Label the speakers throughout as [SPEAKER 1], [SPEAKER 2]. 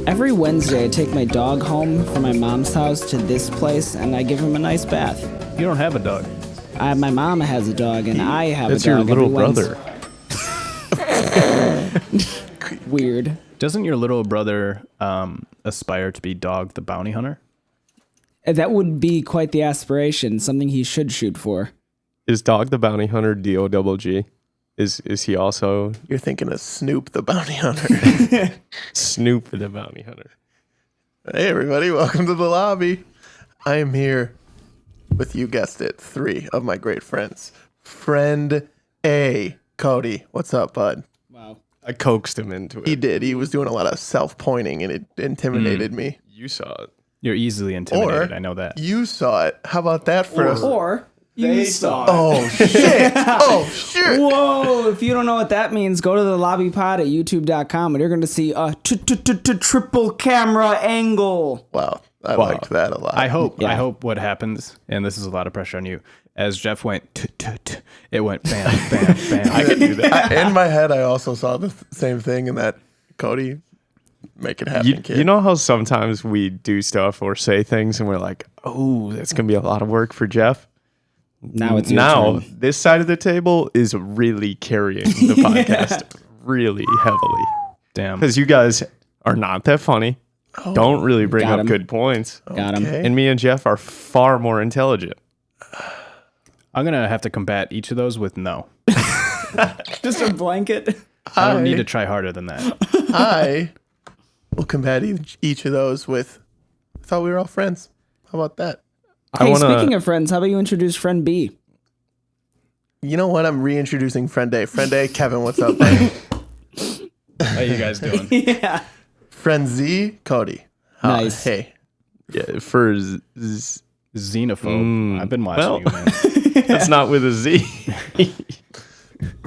[SPEAKER 1] Every Wednesday, I take my dog home from my mom's house to this place, and I give him a nice bath.
[SPEAKER 2] You don't have a dog.
[SPEAKER 1] My mom has a dog, and I have a dog.
[SPEAKER 3] That's your little brother.
[SPEAKER 1] Weird.
[SPEAKER 2] Doesn't your little brother aspire to be Dog the Bounty Hunter?
[SPEAKER 1] That would be quite the aspiration, something he should shoot for.
[SPEAKER 3] Is Dog the Bounty Hunter D-O-double-G? Is he also...
[SPEAKER 4] You're thinking of Snoop the Bounty Hunter.
[SPEAKER 3] Snoop the Bounty Hunter.
[SPEAKER 4] Hey, everybody. Welcome to the lobby. I am here with, you guessed it, 3 of my great friends. Friend A, Cody. What's up, bud?
[SPEAKER 1] Wow.
[SPEAKER 3] I coaxed him into it.
[SPEAKER 4] He did. He was doing a lot of self-pointing, and it intimidated me.
[SPEAKER 3] You saw it.
[SPEAKER 2] You're easily intimidated.
[SPEAKER 4] Or
[SPEAKER 2] I know that.
[SPEAKER 4] You saw it. How about that for us?
[SPEAKER 1] Or you saw it.
[SPEAKER 4] Oh, shit. Oh, shit.
[SPEAKER 1] Whoa, if you don't know what that means, go to the LobbyPod at youtube.com and you're going to see a triple camera angle.
[SPEAKER 4] Wow. I liked that a lot.
[SPEAKER 2] I hope what happens, and this is a lot of pressure on you, as Jeff went, it went bam, bam, bam.
[SPEAKER 3] I can do that.
[SPEAKER 4] In my head, I also saw the same thing, and that, Cody, make it happen, kid.
[SPEAKER 3] You know how sometimes we do stuff or say things and we're like, oh, that's going to be a lot of work for Jeff?
[SPEAKER 1] Now it's your turn.
[SPEAKER 3] This side of the table is really carrying the podcast really heavily.
[SPEAKER 2] Damn.
[SPEAKER 3] Because you guys are not that funny. Don't really bring
[SPEAKER 1] Got
[SPEAKER 3] up
[SPEAKER 1] him.
[SPEAKER 3] good points.
[SPEAKER 1] Got him.
[SPEAKER 4] Okay.
[SPEAKER 3] And me and Jeff are far more intelligent.
[SPEAKER 2] I'm going to have to combat each of those with no.
[SPEAKER 1] Just a blanket.
[SPEAKER 2] I don't need to try harder than that.
[SPEAKER 4] I will combat each of those with, I thought we were all friends. How about that?
[SPEAKER 1] Hey, speaking of friends, how about you introduce friend B?
[SPEAKER 4] You know what? I'm reintroducing friend A. Friend A, Kevin, what's up, buddy?
[SPEAKER 2] How you guys doing?
[SPEAKER 1] Yeah.
[SPEAKER 4] Friend Z, Cody.
[SPEAKER 1] Nice.
[SPEAKER 4] Hey.
[SPEAKER 3] Yeah, for
[SPEAKER 2] Xenophobe. I've been watching you, man.
[SPEAKER 3] that's not with a Z.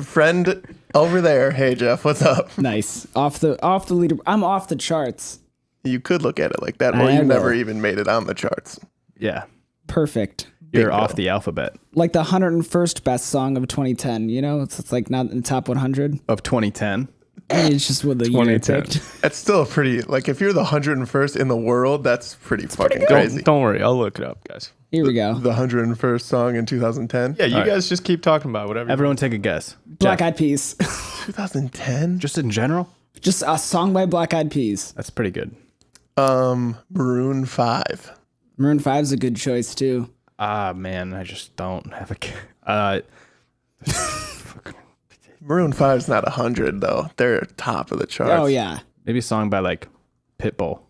[SPEAKER 4] Friend over there. Hey, Jeff, what's up?
[SPEAKER 1] Nice. Off the leader. I'm off the charts.
[SPEAKER 4] You could look at it like that, or
[SPEAKER 1] I
[SPEAKER 4] you
[SPEAKER 1] will.
[SPEAKER 4] never even made it on the charts.
[SPEAKER 2] Yeah.
[SPEAKER 1] Perfect.
[SPEAKER 2] You're
[SPEAKER 4] Bingo.
[SPEAKER 2] off the alphabet.
[SPEAKER 1] Like the 101st best song of 2010, you know? It's like not in the top 100.
[SPEAKER 2] Of 2010.
[SPEAKER 1] It's just what the year I
[SPEAKER 3] 2010.
[SPEAKER 1] picked.
[SPEAKER 4] That's still a pretty, like, if you're the 101st in the world, that's pretty fucking crazy.
[SPEAKER 3] Don't worry, I'll look it up, guys.
[SPEAKER 1] Here we go.
[SPEAKER 4] The 101st song in 2010?
[SPEAKER 3] Yeah, you
[SPEAKER 2] All right.
[SPEAKER 3] guys just keep talking about whatever.
[SPEAKER 2] Everyone take a guess.
[SPEAKER 1] Black
[SPEAKER 2] Jeff,
[SPEAKER 1] Eyed Peas.
[SPEAKER 4] 2010?
[SPEAKER 2] just in general?
[SPEAKER 1] Just a song by Black Eyed Peas.
[SPEAKER 2] That's pretty good.
[SPEAKER 4] Maroon 5.
[SPEAKER 1] Maroon 5's a good choice, too.
[SPEAKER 2] Ah, man, I just don't have a...
[SPEAKER 4] Maroon 5's not 100, though. They're top of the charts.
[SPEAKER 1] Oh, yeah.
[SPEAKER 2] maybe a song by, like, Pitbull.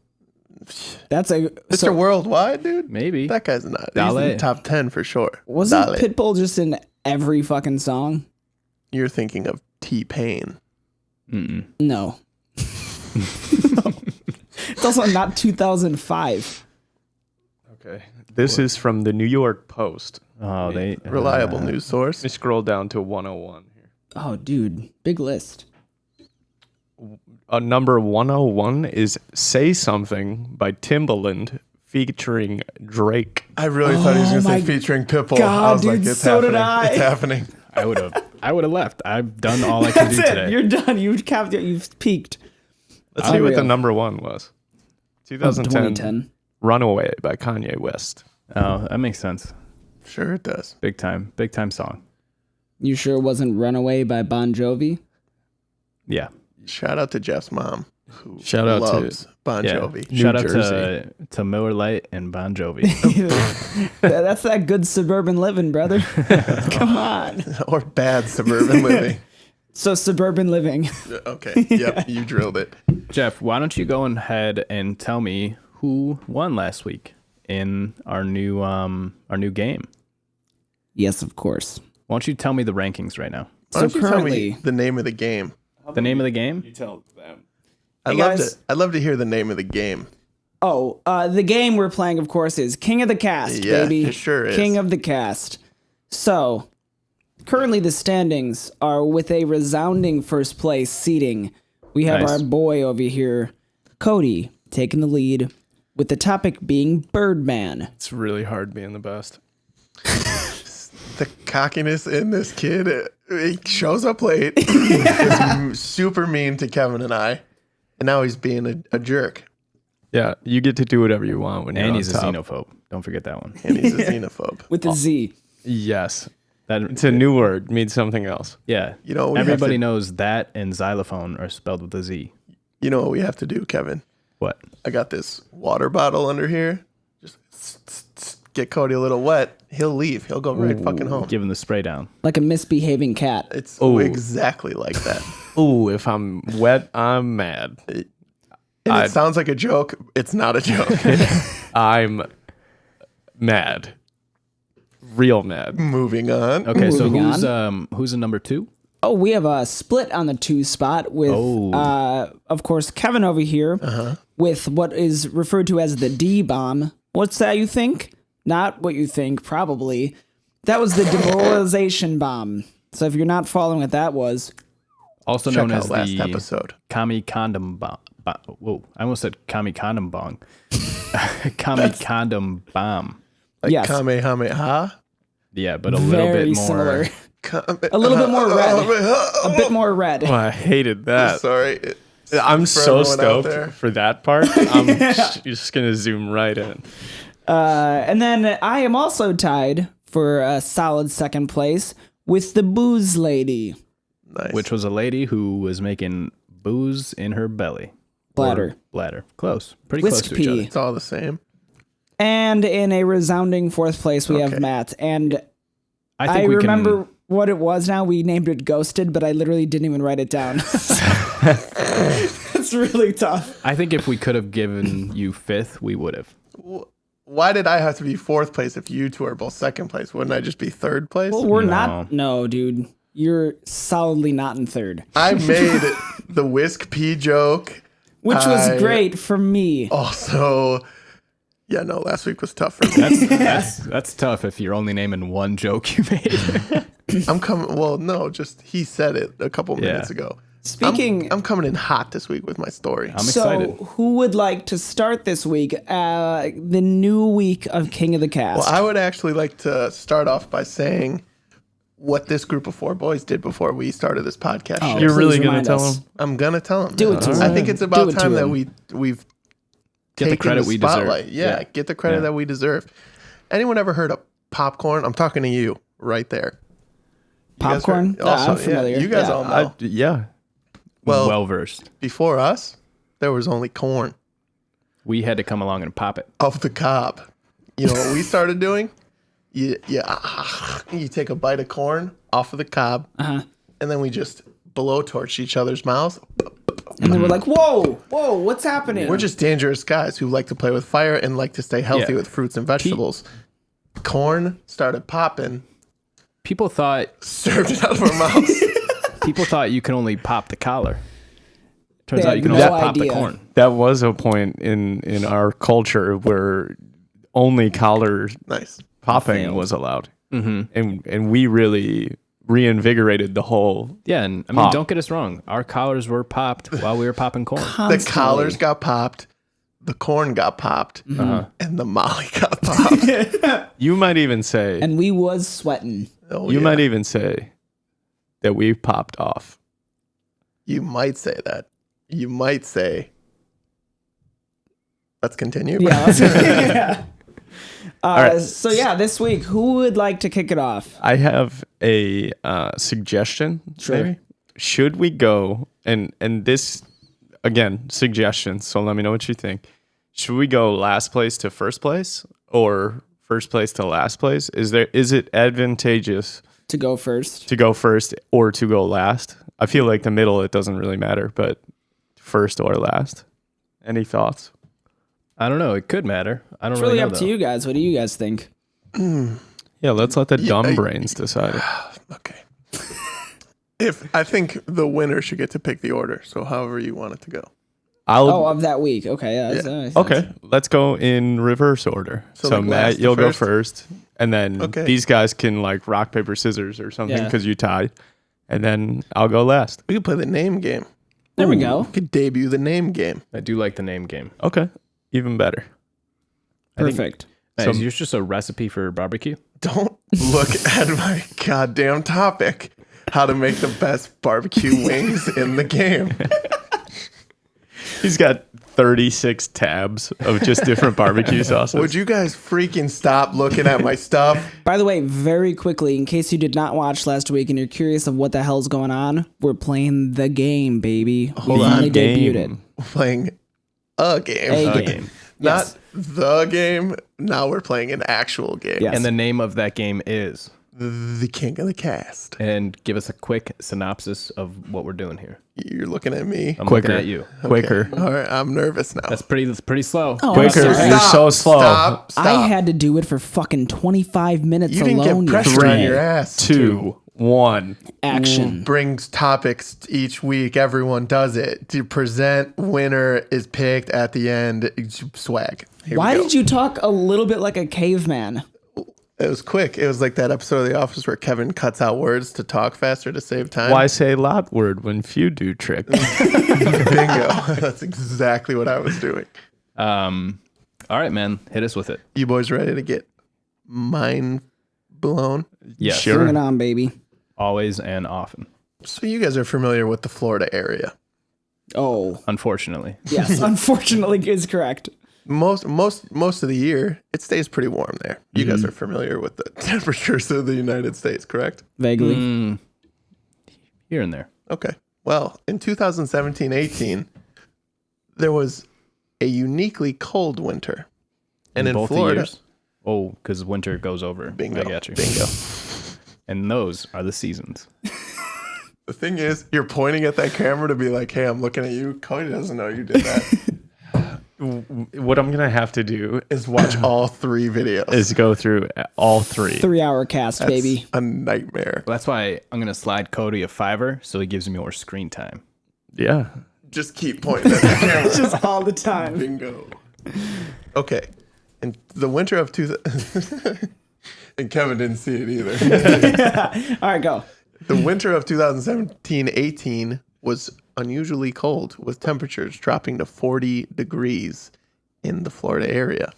[SPEAKER 1] That's a...
[SPEAKER 4] Mr. Worldwide, dude?
[SPEAKER 2] Maybe.
[SPEAKER 4] That guy's not. He's
[SPEAKER 2] Dale.
[SPEAKER 4] in the top 10 for sure.
[SPEAKER 1] Wasn't
[SPEAKER 4] Dale.
[SPEAKER 1] Pitbull just in every fucking song?
[SPEAKER 4] You're thinking of T-Pain.
[SPEAKER 2] Mm-mm.
[SPEAKER 1] No. It's also not 2005.
[SPEAKER 3] Okay. This is from the New York Post.
[SPEAKER 2] Oh, they...
[SPEAKER 4] Reliable news source.
[SPEAKER 3] Let me scroll down to 101 here.
[SPEAKER 1] Oh, dude. Big list.
[SPEAKER 3] Number 101 is Say Something by Timbaland featuring Drake.
[SPEAKER 4] I really thought he was going to
[SPEAKER 1] my
[SPEAKER 4] say featuring Pitbull.
[SPEAKER 1] God,
[SPEAKER 4] I was like,
[SPEAKER 1] dude,
[SPEAKER 4] it's
[SPEAKER 1] so
[SPEAKER 4] happening.
[SPEAKER 1] did I.
[SPEAKER 4] It's happening.
[SPEAKER 2] I would have left. I've done all I can do today.
[SPEAKER 1] You're done. You've peaked.
[SPEAKER 3] Let's see what the
[SPEAKER 1] Unreal.
[SPEAKER 3] number one was. 2010,
[SPEAKER 1] 2010.
[SPEAKER 3] Runaway by Kanye West.
[SPEAKER 2] Oh, that makes sense.
[SPEAKER 4] Sure it does.
[SPEAKER 2] Big time song.
[SPEAKER 1] You sure it wasn't Runaway by Bon Jovi?
[SPEAKER 2] Yeah.
[SPEAKER 4] Shout out to Jeff's mom, who
[SPEAKER 3] Shout out to-
[SPEAKER 4] loves Bon
[SPEAKER 2] Yeah.
[SPEAKER 4] Jovi.
[SPEAKER 2] Shout out
[SPEAKER 3] Jersey.
[SPEAKER 2] to Miller Lite and Bon Jovi.
[SPEAKER 1] That's that good suburban living, brother. Come on.
[SPEAKER 4] Or bad suburban living.
[SPEAKER 1] So suburban living.
[SPEAKER 4] Okay. Yep. You drilled it.
[SPEAKER 2] Jeff, why don't you go ahead and tell me who won last week in our new game?
[SPEAKER 1] Yes, of course.
[SPEAKER 2] Why don't you tell me the rankings right now?
[SPEAKER 4] Why
[SPEAKER 1] So
[SPEAKER 4] don't you tell me
[SPEAKER 1] currently,
[SPEAKER 4] the name of the game?
[SPEAKER 2] The name of the game?
[SPEAKER 3] You tell them.
[SPEAKER 4] I'd love to hear the name of the game.
[SPEAKER 1] the game we're playing, of course, is King of the Cast,
[SPEAKER 4] Yeah,
[SPEAKER 1] baby.
[SPEAKER 4] it sure is.
[SPEAKER 1] King of the Cast. So, currently the standings are with a resounding first place seating. We have
[SPEAKER 2] Nice.
[SPEAKER 1] our boy over here, Cody, taking the lead, with the topic being Birdman.
[SPEAKER 3] It's really hard being the best.
[SPEAKER 4] The cockiness in this kid, he shows up late, is super mean to Kevin and I, and now he's being a jerk.
[SPEAKER 3] Yeah, you get to do whatever you want when you're
[SPEAKER 2] And
[SPEAKER 3] on
[SPEAKER 2] he's a
[SPEAKER 3] top.
[SPEAKER 2] xenophobe. Don't forget that one.
[SPEAKER 4] And he's a xenophobe.
[SPEAKER 1] With the Z.
[SPEAKER 3] Yes.
[SPEAKER 2] That
[SPEAKER 3] It's a new word. Means something else.
[SPEAKER 2] Yeah.
[SPEAKER 4] You know, we have
[SPEAKER 2] everybody
[SPEAKER 4] to-
[SPEAKER 2] knows that and xylophone are spelled with a Z.
[SPEAKER 4] You know what we have to do, Kevin?
[SPEAKER 2] What?
[SPEAKER 4] I got this water bottle under here. Just get Cody a little wet. He'll leave. He'll go right fucking home.
[SPEAKER 2] Give him the spray down.
[SPEAKER 1] Like a misbehaving cat.
[SPEAKER 4] It's
[SPEAKER 3] Ooh.
[SPEAKER 4] exactly like that.
[SPEAKER 3] Ooh, if I'm wet, I'm mad.
[SPEAKER 4] And it sounds like a joke. It's not a joke.
[SPEAKER 3] I'm mad. Real mad.
[SPEAKER 4] Moving on.
[SPEAKER 2] Okay, so
[SPEAKER 1] Moving
[SPEAKER 2] who's a number 2?
[SPEAKER 1] Oh, we have a split on the 2 spot with, of course, Kevin over here with what is referred to as the D bomb. What's that you think? Not what you think, probably. That was the demoralization bomb. So if you're not following what that was,
[SPEAKER 2] Also
[SPEAKER 4] Check
[SPEAKER 2] known
[SPEAKER 4] out
[SPEAKER 2] as
[SPEAKER 4] last
[SPEAKER 2] the
[SPEAKER 4] episode.
[SPEAKER 2] Kami condom bomb. Whoa, I almost said Kami condom bong. Kami condom bomb.
[SPEAKER 4] Like
[SPEAKER 1] yes.
[SPEAKER 4] Kamehameha.
[SPEAKER 2] Yeah, but a little
[SPEAKER 1] very
[SPEAKER 2] bit more.
[SPEAKER 1] similar. A little bit more red. A bit more red.
[SPEAKER 3] Oh, I hated that.
[SPEAKER 4] Sorry.
[SPEAKER 3] I'm
[SPEAKER 4] For
[SPEAKER 3] so
[SPEAKER 4] everyone out there.
[SPEAKER 3] stoked for that part. I'm just going to zoom right in.
[SPEAKER 1] And then I am also tied for a solid second place with the booze lady.
[SPEAKER 4] Nice.
[SPEAKER 2] Which was a lady who was making booze in her belly.
[SPEAKER 1] Bladder.
[SPEAKER 2] Or bladder. Close. Pretty
[SPEAKER 1] Whisk
[SPEAKER 2] close to each other.
[SPEAKER 1] pee.
[SPEAKER 4] It's all the same.
[SPEAKER 1] And in a resounding 4th place, we have
[SPEAKER 4] Okay.
[SPEAKER 1] Matt. And
[SPEAKER 2] I
[SPEAKER 1] I
[SPEAKER 2] think we
[SPEAKER 1] remember
[SPEAKER 2] can.
[SPEAKER 1] what it was now. We named it Ghosted, but I literally didn't even write it down. It's really tough.
[SPEAKER 2] I think if we could have given you 5th, we would have.
[SPEAKER 4] Why did I have to be 4th place if you two are both 2nd place? Wouldn't I just be 3rd place?
[SPEAKER 1] Well, we're
[SPEAKER 2] No.
[SPEAKER 1] not. No, dude. You're solidly not in 3rd,
[SPEAKER 4] I made the whisk pee joke.
[SPEAKER 1] which was
[SPEAKER 4] I-
[SPEAKER 1] great for me.
[SPEAKER 4] Also, yeah, no, last week was tough for me.
[SPEAKER 2] That's tough if you're only naming one joke you made.
[SPEAKER 4] I'm coming. Well, no, just he said it a couple minutes ago.
[SPEAKER 1] Speaking,
[SPEAKER 4] I'm coming in hot this week with my story.
[SPEAKER 2] I'm excited.
[SPEAKER 1] so who would like to start this week? The new week of King of the Cast.
[SPEAKER 4] Well, I would actually like to start off by saying what this group of 4 boys did before we started this podcast.
[SPEAKER 1] Oh,
[SPEAKER 4] shit.
[SPEAKER 3] You're really
[SPEAKER 1] please
[SPEAKER 3] going to
[SPEAKER 1] remind
[SPEAKER 3] tell
[SPEAKER 1] us.
[SPEAKER 3] him?
[SPEAKER 4] I'm gonna tell them.
[SPEAKER 1] Do it to
[SPEAKER 4] I
[SPEAKER 1] him.
[SPEAKER 4] think it's
[SPEAKER 1] Do
[SPEAKER 4] about
[SPEAKER 1] it to
[SPEAKER 4] time that
[SPEAKER 1] him.
[SPEAKER 4] we've
[SPEAKER 2] Get the
[SPEAKER 4] taken
[SPEAKER 2] credit we
[SPEAKER 4] spotlight.
[SPEAKER 2] deserve.
[SPEAKER 4] Yeah, get the credit
[SPEAKER 2] Yeah.
[SPEAKER 4] that we deserve. Anyone ever heard of popcorn? I'm talking to you right there. You guys
[SPEAKER 1] Popcorn?
[SPEAKER 4] heard- also,
[SPEAKER 1] I'm familiar.
[SPEAKER 4] you guys
[SPEAKER 1] Yeah.
[SPEAKER 4] all know.
[SPEAKER 3] Yeah.
[SPEAKER 4] Well,
[SPEAKER 2] Well versed.
[SPEAKER 4] before us, there was only corn
[SPEAKER 2] We had to come along and pop it.
[SPEAKER 4] off the cob. You know what we started doing? You take a bite of corn off of the cob, and then we just blowtorch each other's mouths.
[SPEAKER 1] And they were like, whoa, what's happening?
[SPEAKER 4] We're just dangerous guys who like to play with fire and like to stay healthy
[SPEAKER 2] Yeah.
[SPEAKER 4] with fruits and vegetables. Corn started popping,
[SPEAKER 2] People thought
[SPEAKER 4] served it out of our mouths.
[SPEAKER 2] you can only pop the collar. Turns
[SPEAKER 1] They
[SPEAKER 2] out
[SPEAKER 1] had
[SPEAKER 2] you can
[SPEAKER 1] no
[SPEAKER 2] also pop the
[SPEAKER 1] idea.
[SPEAKER 2] corn.
[SPEAKER 3] That was a point in our culture where only collar
[SPEAKER 4] Nice.
[SPEAKER 3] popping
[SPEAKER 1] Failed.
[SPEAKER 3] was allowed. Mm-hmm. And we really reinvigorated the whole.
[SPEAKER 2] Yeah, and I mean,
[SPEAKER 3] Pop.
[SPEAKER 2] don't get us wrong. Our collars were popped while we were popping corn.
[SPEAKER 4] The
[SPEAKER 1] Constantly.
[SPEAKER 4] collars got popped, the corn got popped,
[SPEAKER 2] Uh-huh.
[SPEAKER 4] and the molly got popped.
[SPEAKER 3] You might even say.
[SPEAKER 1] And we was sweating.
[SPEAKER 4] Oh,
[SPEAKER 3] you
[SPEAKER 4] yeah.
[SPEAKER 3] might even say that we popped off.
[SPEAKER 4] You might say that. You might say. Let's continue.
[SPEAKER 1] Yeah. yeah.
[SPEAKER 3] right.
[SPEAKER 1] So yeah, this week, who would like to kick it off?
[SPEAKER 3] I have a suggestion.
[SPEAKER 1] Sure.
[SPEAKER 3] Maybe. Should we go and this again suggestions? So let me know what you think. Should we go last place to first place or first place to last place? Is it advantageous
[SPEAKER 1] To go first.
[SPEAKER 3] to go first or to go last? I feel like the middle it doesn't really matter, but first or last. Any thoughts?
[SPEAKER 2] I don't know. It could matter. I don't
[SPEAKER 1] It's
[SPEAKER 2] really
[SPEAKER 1] really
[SPEAKER 2] know,
[SPEAKER 1] up to you guys. What do you guys think?
[SPEAKER 3] Yeah, let's let the dumb brains decide.
[SPEAKER 4] Okay. I think the winner should get to pick the order. So however you want it to go.
[SPEAKER 1] Oh, of that week. Okay. Yeah. that makes sense.
[SPEAKER 3] Okay, let's go in reverse order.
[SPEAKER 4] So,
[SPEAKER 3] So
[SPEAKER 4] like, last
[SPEAKER 3] Matt,
[SPEAKER 4] to
[SPEAKER 3] you'll go
[SPEAKER 4] first?
[SPEAKER 3] first, and then
[SPEAKER 4] Okay.
[SPEAKER 3] these guys can like rock paper scissors or something
[SPEAKER 1] Yeah.
[SPEAKER 3] because you tied, and then I'll go last.
[SPEAKER 4] We could play the name game.
[SPEAKER 1] There we go.
[SPEAKER 4] We could debut the name game.
[SPEAKER 2] I do like the name game.
[SPEAKER 3] Okay, even better.
[SPEAKER 2] I think-
[SPEAKER 1] Perfect.
[SPEAKER 2] Hey,
[SPEAKER 3] So-
[SPEAKER 2] is yours just a recipe for barbecue?
[SPEAKER 4] Don't look at my goddamn topic. How to make the best barbecue wings in the game.
[SPEAKER 3] He's got 36 tabs of just different barbecue sauces.
[SPEAKER 4] Would you guys freaking stop looking at my stuff?
[SPEAKER 1] By the way, very quickly, in case you did not watch last week and you're curious of what the hell's going on, we're playing the game, baby. We finally debuted it.
[SPEAKER 4] We're playing a game.
[SPEAKER 1] A game.
[SPEAKER 4] Not the game. Now we're playing an actual game.
[SPEAKER 1] Yes.
[SPEAKER 2] And the name of that game is?
[SPEAKER 4] The King of the Cast.
[SPEAKER 2] And give us a quick synopsis of what we're doing here.
[SPEAKER 4] You're looking at me.
[SPEAKER 2] I'm looking at you.
[SPEAKER 3] Quicker.
[SPEAKER 4] All right, I'm nervous now.
[SPEAKER 2] That's pretty slow.
[SPEAKER 1] Oh,
[SPEAKER 3] Quicker.
[SPEAKER 1] I'm sorry.
[SPEAKER 3] You're so slow.
[SPEAKER 4] Stop.
[SPEAKER 1] I had to do it for fucking 25 minutes
[SPEAKER 4] You didn't
[SPEAKER 1] alone.
[SPEAKER 4] get pressure on your ass.
[SPEAKER 3] 2, 1.
[SPEAKER 1] Action.
[SPEAKER 4] Brings topics each week. Everyone does it. To present, winner is picked at the end. Swag. Here
[SPEAKER 1] Why
[SPEAKER 4] we go.
[SPEAKER 1] did you talk a little bit like a caveman?
[SPEAKER 4] It was quick. It was like that episode of The Office where Kevin cuts out words to talk faster to save time.
[SPEAKER 3] Why say loud word when few do trick?
[SPEAKER 4] Bingo. That's exactly what I was doing.
[SPEAKER 2] All right, man. Hit us with it.
[SPEAKER 4] You boys ready to get mind blown?
[SPEAKER 2] Yes.
[SPEAKER 3] Sure.
[SPEAKER 1] Bring it on, baby.
[SPEAKER 2] Always and often.
[SPEAKER 4] So you guys are familiar with the Florida area.
[SPEAKER 1] Oh,
[SPEAKER 2] Unfortunately.
[SPEAKER 1] yes. Unfortunately, is correct.
[SPEAKER 4] Most of the year, it stays pretty warm there. You guys are familiar with the temperatures of the United States, correct?
[SPEAKER 1] Vaguely.
[SPEAKER 2] Here and there.
[SPEAKER 4] Okay. Well, in 2017-18, there was a uniquely cold winter. And in
[SPEAKER 2] both
[SPEAKER 4] Florida,
[SPEAKER 2] the years? Oh, because winter goes over.
[SPEAKER 4] bingo,
[SPEAKER 2] I got you.
[SPEAKER 4] bingo.
[SPEAKER 2] And those are the seasons.
[SPEAKER 4] The thing is, you're pointing at that camera to be like, hey, I'm looking at you. Cody doesn't know you did that.
[SPEAKER 3] What I'm going to have to do
[SPEAKER 4] Is watch all 3 videos.
[SPEAKER 3] is go through all 3.
[SPEAKER 1] 3-hour cast,
[SPEAKER 4] That's
[SPEAKER 1] baby.
[SPEAKER 4] a nightmare.
[SPEAKER 2] Well, that's why I'm going to slide Cody a $5 so he gives me more screen time.
[SPEAKER 3] Yeah.
[SPEAKER 4] Just keep pointing at the camera.
[SPEAKER 1] Just all the time.
[SPEAKER 4] Bingo. Okay. In the winter of and Kevin didn't see it either.
[SPEAKER 1] All right, go.
[SPEAKER 4] The winter of 2017-18 was unusually cold, with temperatures dropping to 40 degrees in the Florida area.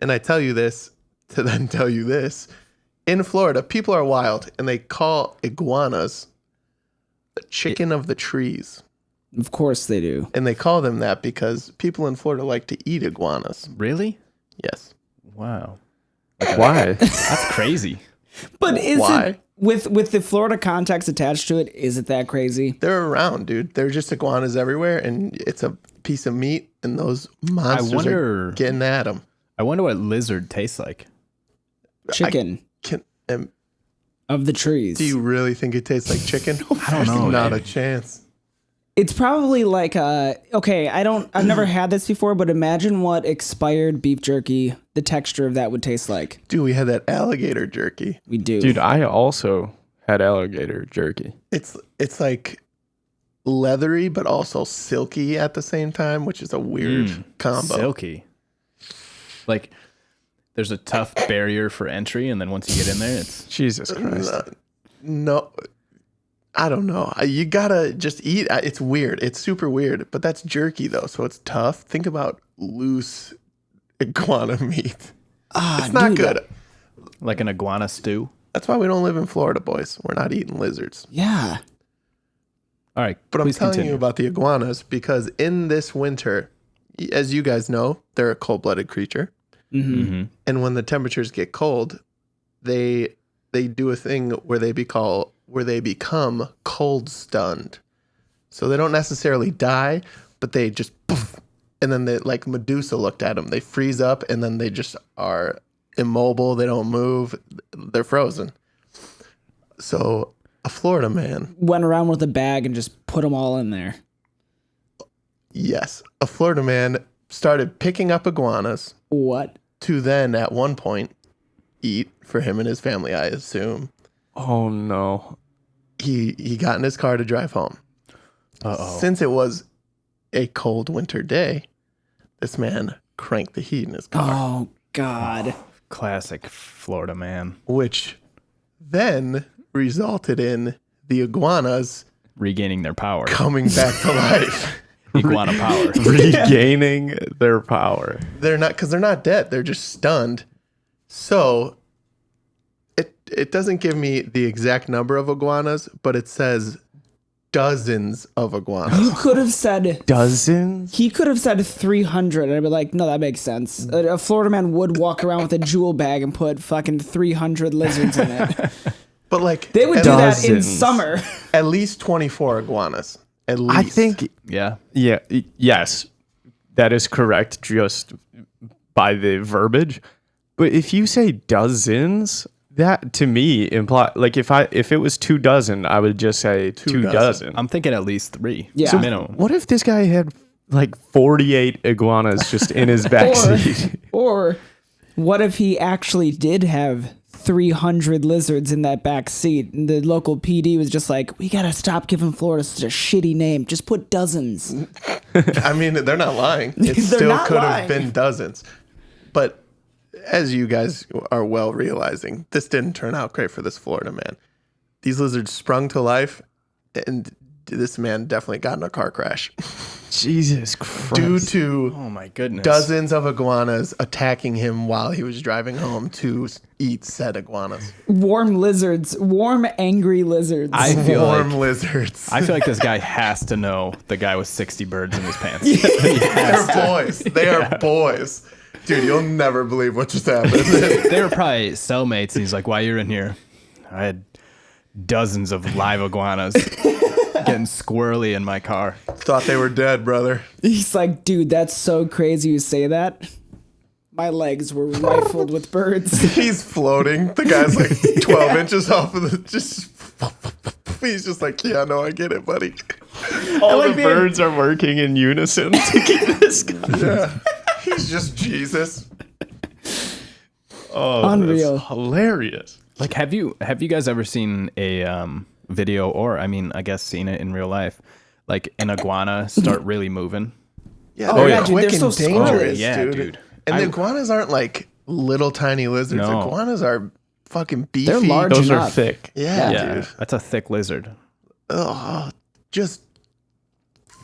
[SPEAKER 4] And I tell you this to then tell you this. In Florida, people are wild, and they call iguanas the chicken of the trees.
[SPEAKER 1] Of course they do.
[SPEAKER 4] And they call them that because people in Florida like to eat iguanas.
[SPEAKER 2] Really?
[SPEAKER 4] Yes.
[SPEAKER 2] Wow.
[SPEAKER 3] Why?
[SPEAKER 2] That's crazy.
[SPEAKER 1] But is
[SPEAKER 4] Why?
[SPEAKER 1] it with the Florida context attached to it? Is it that crazy?
[SPEAKER 4] They're around, dude. They're just iguanas everywhere, and it's a piece of meat, and those monsters are getting at them.
[SPEAKER 2] I wonder what lizard tastes like.
[SPEAKER 1] Chicken of the trees.
[SPEAKER 4] Do you really think it tastes like chicken?
[SPEAKER 2] I don't know.
[SPEAKER 4] Not
[SPEAKER 2] man.
[SPEAKER 4] a chance.
[SPEAKER 1] It's probably like okay, I've never had this before, but imagine what expired beef jerky, the texture of that would taste like.
[SPEAKER 4] Dude, we had that alligator jerky.
[SPEAKER 1] We do.
[SPEAKER 3] Dude, I also had alligator jerky.
[SPEAKER 4] It's like leathery, but also silky at the same time, which is a weird combo.
[SPEAKER 2] Silky. Like, there's a tough barrier for entry, and then once you get in there, it's...
[SPEAKER 3] Jesus Christ.
[SPEAKER 4] No, I don't know. You gotta just eat. It's weird. It's super weird, but that's jerky though, so it's tough. Think about loose iguana meat. It's not good.
[SPEAKER 2] Like an iguana stew.
[SPEAKER 4] That's why we don't live in Florida, boys. We're not eating lizards.
[SPEAKER 1] Yeah.
[SPEAKER 2] All right,
[SPEAKER 4] But I'm
[SPEAKER 2] please
[SPEAKER 4] telling
[SPEAKER 2] continue.
[SPEAKER 4] you about the iguanas because in this winter, as you guys know, they're a cold-blooded creature.
[SPEAKER 2] Mm-hmm.
[SPEAKER 4] And when the temperatures get cold, they do a thing where they become cold stunned. So they don't necessarily die, but they just poof, and then they, like Medusa looked at them. They freeze up and then they just are immobile. They don't move. They're frozen. So a Florida man
[SPEAKER 1] Went around with a bag and just put them all in there.
[SPEAKER 4] Yes. A Florida man started picking up iguanas
[SPEAKER 1] What?
[SPEAKER 4] to then, at one point, eat for him and his family, I assume.
[SPEAKER 3] Oh, no.
[SPEAKER 4] He got in his car to drive home.
[SPEAKER 2] Uh-oh.
[SPEAKER 4] Since it was a cold winter day, this man cranked the heat in his car,
[SPEAKER 1] Oh, God.
[SPEAKER 2] Classic Florida man.
[SPEAKER 4] which then resulted in the iguanas
[SPEAKER 2] Regaining their power.
[SPEAKER 4] coming back to life.
[SPEAKER 2] Iguana power.
[SPEAKER 3] Regaining their power.
[SPEAKER 4] They're not dead. They're just stunned. So it doesn't give me the exact number of iguanas, but it says dozens of iguanas.
[SPEAKER 1] You could have said
[SPEAKER 3] Dozens?
[SPEAKER 1] He could have said 300, and I'd be like, no, that makes sense. A Florida man would walk around with a jewel bag and put fucking 300 lizards in it.
[SPEAKER 4] But like
[SPEAKER 1] They would do that in
[SPEAKER 3] Dozens.
[SPEAKER 1] summer.
[SPEAKER 4] at least 24 iguanas. At least.
[SPEAKER 3] I think,
[SPEAKER 2] Yeah.
[SPEAKER 3] yes, that is correct just by the verbiage. But if you say dozens, that to me imply like if it was 2 dozen, I would just say 2 dozen.
[SPEAKER 2] I'm thinking at least 3.
[SPEAKER 1] Yeah.
[SPEAKER 2] So minimum.
[SPEAKER 3] What if this guy had like 48 iguanas just in his backseat?
[SPEAKER 1] Or what if he actually did have 300 lizards in that back seat, and the local PD was just like, we gotta stop giving Florida such a shitty name. Just put dozens.
[SPEAKER 4] I mean, they're not lying. It
[SPEAKER 1] They're
[SPEAKER 4] still
[SPEAKER 1] not
[SPEAKER 4] could
[SPEAKER 1] lying.
[SPEAKER 4] have been dozens. But as you guys are well realizing, this didn't turn out great for this Florida man. These lizards sprung to life, and this man definitely got in a car crash
[SPEAKER 3] Jesus Christ.
[SPEAKER 4] due to
[SPEAKER 2] Oh my goodness.
[SPEAKER 4] dozens of iguanas attacking him while he was driving home to eat said iguanas.
[SPEAKER 1] Warm lizards. Warm, angry lizards.
[SPEAKER 2] I feel
[SPEAKER 4] Warm
[SPEAKER 2] like
[SPEAKER 4] lizards.
[SPEAKER 2] I feel like this guy has to know the guy with 60 birds in his pants.
[SPEAKER 4] They're boys. They are boys. Dude, you'll never believe what just happened.
[SPEAKER 2] They were probably cellmates, and he's like, "Why you're in here? I had dozens of live iguanas getting squirrely in my car."
[SPEAKER 4] Thought they were dead, brother.
[SPEAKER 1] He's like, dude, that's so crazy you say that. My legs were rifled with birds.
[SPEAKER 4] He's floating. The guy's like 12 inches off of the just. He's just like, yeah, no, I get it, buddy.
[SPEAKER 3] All
[SPEAKER 1] like
[SPEAKER 3] the
[SPEAKER 1] the-
[SPEAKER 3] birds are working in unison to keep this guy.
[SPEAKER 4] Yeah. He's just Jesus.
[SPEAKER 3] Oh,
[SPEAKER 1] Unreal.
[SPEAKER 3] that's hilarious.
[SPEAKER 2] Like, have you guys ever seen a video, or I mean, I guess seen it in real life, like an iguana start really moving?
[SPEAKER 4] Yeah,
[SPEAKER 1] Oh,
[SPEAKER 4] they're
[SPEAKER 1] yeah, dude,
[SPEAKER 4] quick
[SPEAKER 1] they're
[SPEAKER 4] and
[SPEAKER 1] so
[SPEAKER 4] dangerous,
[SPEAKER 1] squirrely.
[SPEAKER 2] Yeah,
[SPEAKER 4] dude.
[SPEAKER 2] dude.
[SPEAKER 4] And the iguanas aren't like little tiny lizards.
[SPEAKER 2] No.
[SPEAKER 4] Iguanas are fucking beefy.
[SPEAKER 1] They're large
[SPEAKER 3] Those are
[SPEAKER 1] enough.
[SPEAKER 3] thick.
[SPEAKER 4] Yeah,
[SPEAKER 2] Yeah,
[SPEAKER 4] dude.
[SPEAKER 2] that's a thick lizard.
[SPEAKER 4] Oh, just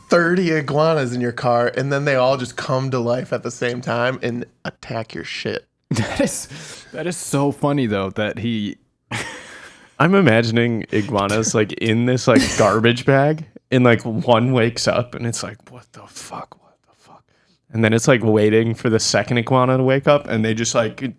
[SPEAKER 4] 30 iguanas in your car, and then they all just come to life at the same time and attack your shit.
[SPEAKER 2] That is so funny though that he.
[SPEAKER 3] I'm imagining iguanas like in this like garbage bag, and like one wakes up and it's like, what the fuck? And then it's like waiting for the second iguana to wake up, and they just like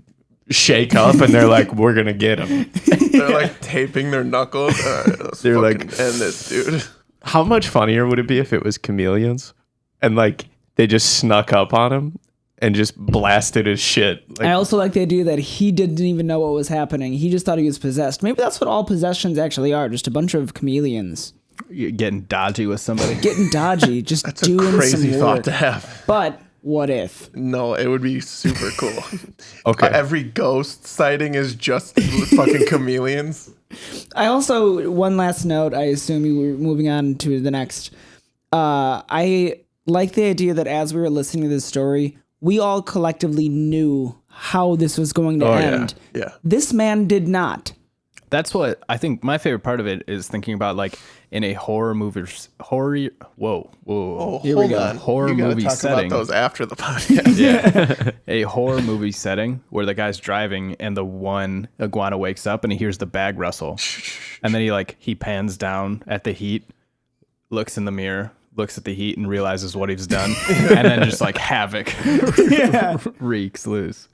[SPEAKER 3] shake up and they're like, we're gonna get him.
[SPEAKER 4] They're like taping their knuckles. All right, let's
[SPEAKER 3] They're
[SPEAKER 4] fucking
[SPEAKER 3] like-
[SPEAKER 4] end this, dude.
[SPEAKER 3] How much funnier would it be if it was chameleons and like they just snuck up on him and just blasted his shit?
[SPEAKER 1] I
[SPEAKER 3] Like,
[SPEAKER 1] also like the idea that he didn't even know what was happening. He just thought he was possessed. Maybe that's what all possessions actually are, just a bunch of chameleons.
[SPEAKER 2] You're getting dodgy with somebody.
[SPEAKER 1] Getting dodgy, just
[SPEAKER 4] That's a
[SPEAKER 1] doing
[SPEAKER 4] crazy
[SPEAKER 1] some
[SPEAKER 4] thought
[SPEAKER 1] work.
[SPEAKER 4] to have.
[SPEAKER 1] But what if?
[SPEAKER 4] No, it would be super cool.
[SPEAKER 3] Okay.
[SPEAKER 4] Every ghost sighting is just fucking chameleons.
[SPEAKER 1] I also, one last note, I assume you were moving on to the next. I like the idea that as we were listening to this story, we all collectively knew how this was going to end.
[SPEAKER 4] Yeah.
[SPEAKER 1] This man did not.
[SPEAKER 2] That's what I think. My favorite part of it is thinking about like in a horror movie. Whoa.
[SPEAKER 4] Oh,
[SPEAKER 1] Here we
[SPEAKER 4] hold
[SPEAKER 1] go.
[SPEAKER 4] on.
[SPEAKER 2] Horror
[SPEAKER 4] you gotta
[SPEAKER 2] movie
[SPEAKER 4] talk
[SPEAKER 2] setting.
[SPEAKER 4] about those after the podcast.
[SPEAKER 2] A horror movie setting where the guy's driving and the one iguana wakes up and he hears the bag rustle, and then he pans down at the heat, looks in the mirror, looks at the heat and realizes what he's done, and then just like havoc wreaks loose.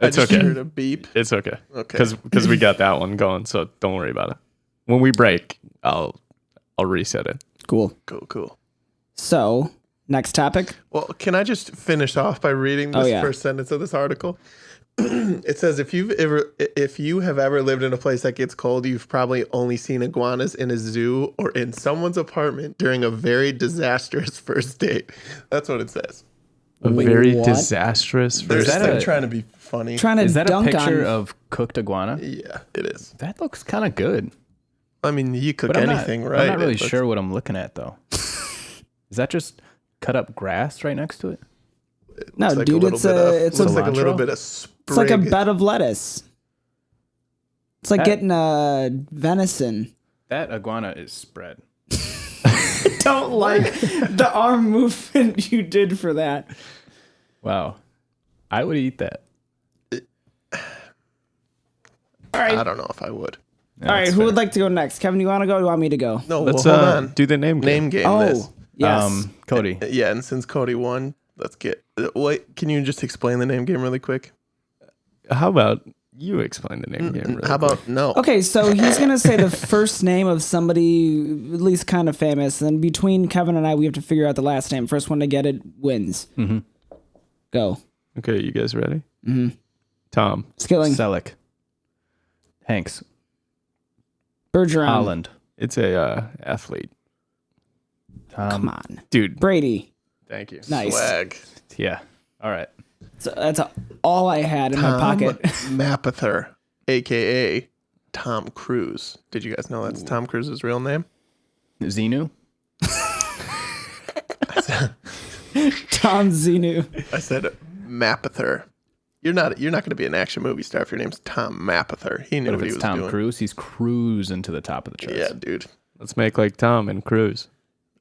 [SPEAKER 3] It's
[SPEAKER 4] I just
[SPEAKER 3] okay.
[SPEAKER 4] heard a beep.
[SPEAKER 3] It's okay.
[SPEAKER 4] Okay.
[SPEAKER 3] Because we got that one going, so don't worry about it. When we break, I'll reset it.
[SPEAKER 1] Cool.
[SPEAKER 4] Cool.
[SPEAKER 1] So, next topic.
[SPEAKER 4] Well, can I just finish off by reading this
[SPEAKER 1] yeah.
[SPEAKER 4] first sentence of this article? It says if you have ever lived in a place that gets cold, you've probably only seen iguanas in a zoo or in someone's apartment during a very disastrous first date. That's what it says.
[SPEAKER 3] A very
[SPEAKER 1] What?
[SPEAKER 3] disastrous
[SPEAKER 4] They're
[SPEAKER 3] first
[SPEAKER 4] just
[SPEAKER 2] that
[SPEAKER 4] like
[SPEAKER 2] a-
[SPEAKER 4] trying to be funny.
[SPEAKER 1] Trying to
[SPEAKER 2] Is that a
[SPEAKER 1] dunk
[SPEAKER 2] picture
[SPEAKER 1] on.
[SPEAKER 2] of cooked iguana?
[SPEAKER 4] Yeah, it is.
[SPEAKER 2] That looks kind of good.
[SPEAKER 4] I mean, you cook
[SPEAKER 2] But I'm
[SPEAKER 4] anything,
[SPEAKER 2] not,
[SPEAKER 4] right?
[SPEAKER 2] I'm not really
[SPEAKER 4] It looks-
[SPEAKER 2] sure what I'm looking at though. Is that just cut up grass right next to it?
[SPEAKER 1] No,
[SPEAKER 4] looks like
[SPEAKER 1] dude,
[SPEAKER 4] little
[SPEAKER 1] it's
[SPEAKER 4] bit of-
[SPEAKER 1] it's a
[SPEAKER 4] looks like a little
[SPEAKER 2] cilantro?
[SPEAKER 4] bit of
[SPEAKER 1] it's like a
[SPEAKER 4] sprig.
[SPEAKER 1] bed of lettuce. It's like
[SPEAKER 2] That-
[SPEAKER 1] getting venison.
[SPEAKER 2] That iguana is spread.
[SPEAKER 1] Don't like the arm movement you did for that.
[SPEAKER 2] Wow. I would eat that.
[SPEAKER 1] All right.
[SPEAKER 4] I don't know if I would.
[SPEAKER 1] All right, who would like to go next? Kevin, you want to go or do you want me to go?
[SPEAKER 4] No,
[SPEAKER 3] Let's
[SPEAKER 4] hold on.
[SPEAKER 3] do the name game.
[SPEAKER 4] Name game. This.
[SPEAKER 1] Yes.
[SPEAKER 2] Cody.
[SPEAKER 4] Yeah, and since Cody won, let's get. Wait, can you just explain the name game really quick?
[SPEAKER 3] How about you explain the name game? Really
[SPEAKER 4] How
[SPEAKER 3] quick?
[SPEAKER 4] about no?
[SPEAKER 1] Okay, so he's going to say the first name of somebody at least kind of famous. And between Kevin and I, we have to figure out the last name. First one to get it wins.
[SPEAKER 2] Mm-hmm.
[SPEAKER 1] Go.
[SPEAKER 3] Okay, you guys ready?
[SPEAKER 1] Mm-hmm.
[SPEAKER 3] Tom.
[SPEAKER 1] Skilling.
[SPEAKER 2] Selleck. Hanks.
[SPEAKER 1] Bergeron.
[SPEAKER 2] Holland.
[SPEAKER 3] It's a athlete.
[SPEAKER 1] Come on.
[SPEAKER 3] Dude.
[SPEAKER 1] Brady.
[SPEAKER 3] Thank you.
[SPEAKER 1] Nice.
[SPEAKER 4] Swag.
[SPEAKER 2] Yeah. All right.
[SPEAKER 1] So that's all I had in my pocket.
[SPEAKER 4] Mapother, a.k.a. Tom Cruise. Did you guys know that's Tom Cruise's real name?
[SPEAKER 2] Xenu.
[SPEAKER 1] Tom Xenu.
[SPEAKER 4] I said Mapother. You're not going to be an action movie star if your name's Tom Mapother. He knew
[SPEAKER 2] But if
[SPEAKER 4] what he
[SPEAKER 2] it's
[SPEAKER 4] was
[SPEAKER 2] Tom
[SPEAKER 4] doing.
[SPEAKER 2] Cruise, he's cruising to the top of the charts.
[SPEAKER 4] Yeah, dude.
[SPEAKER 3] Let's make like Tom and Cruise.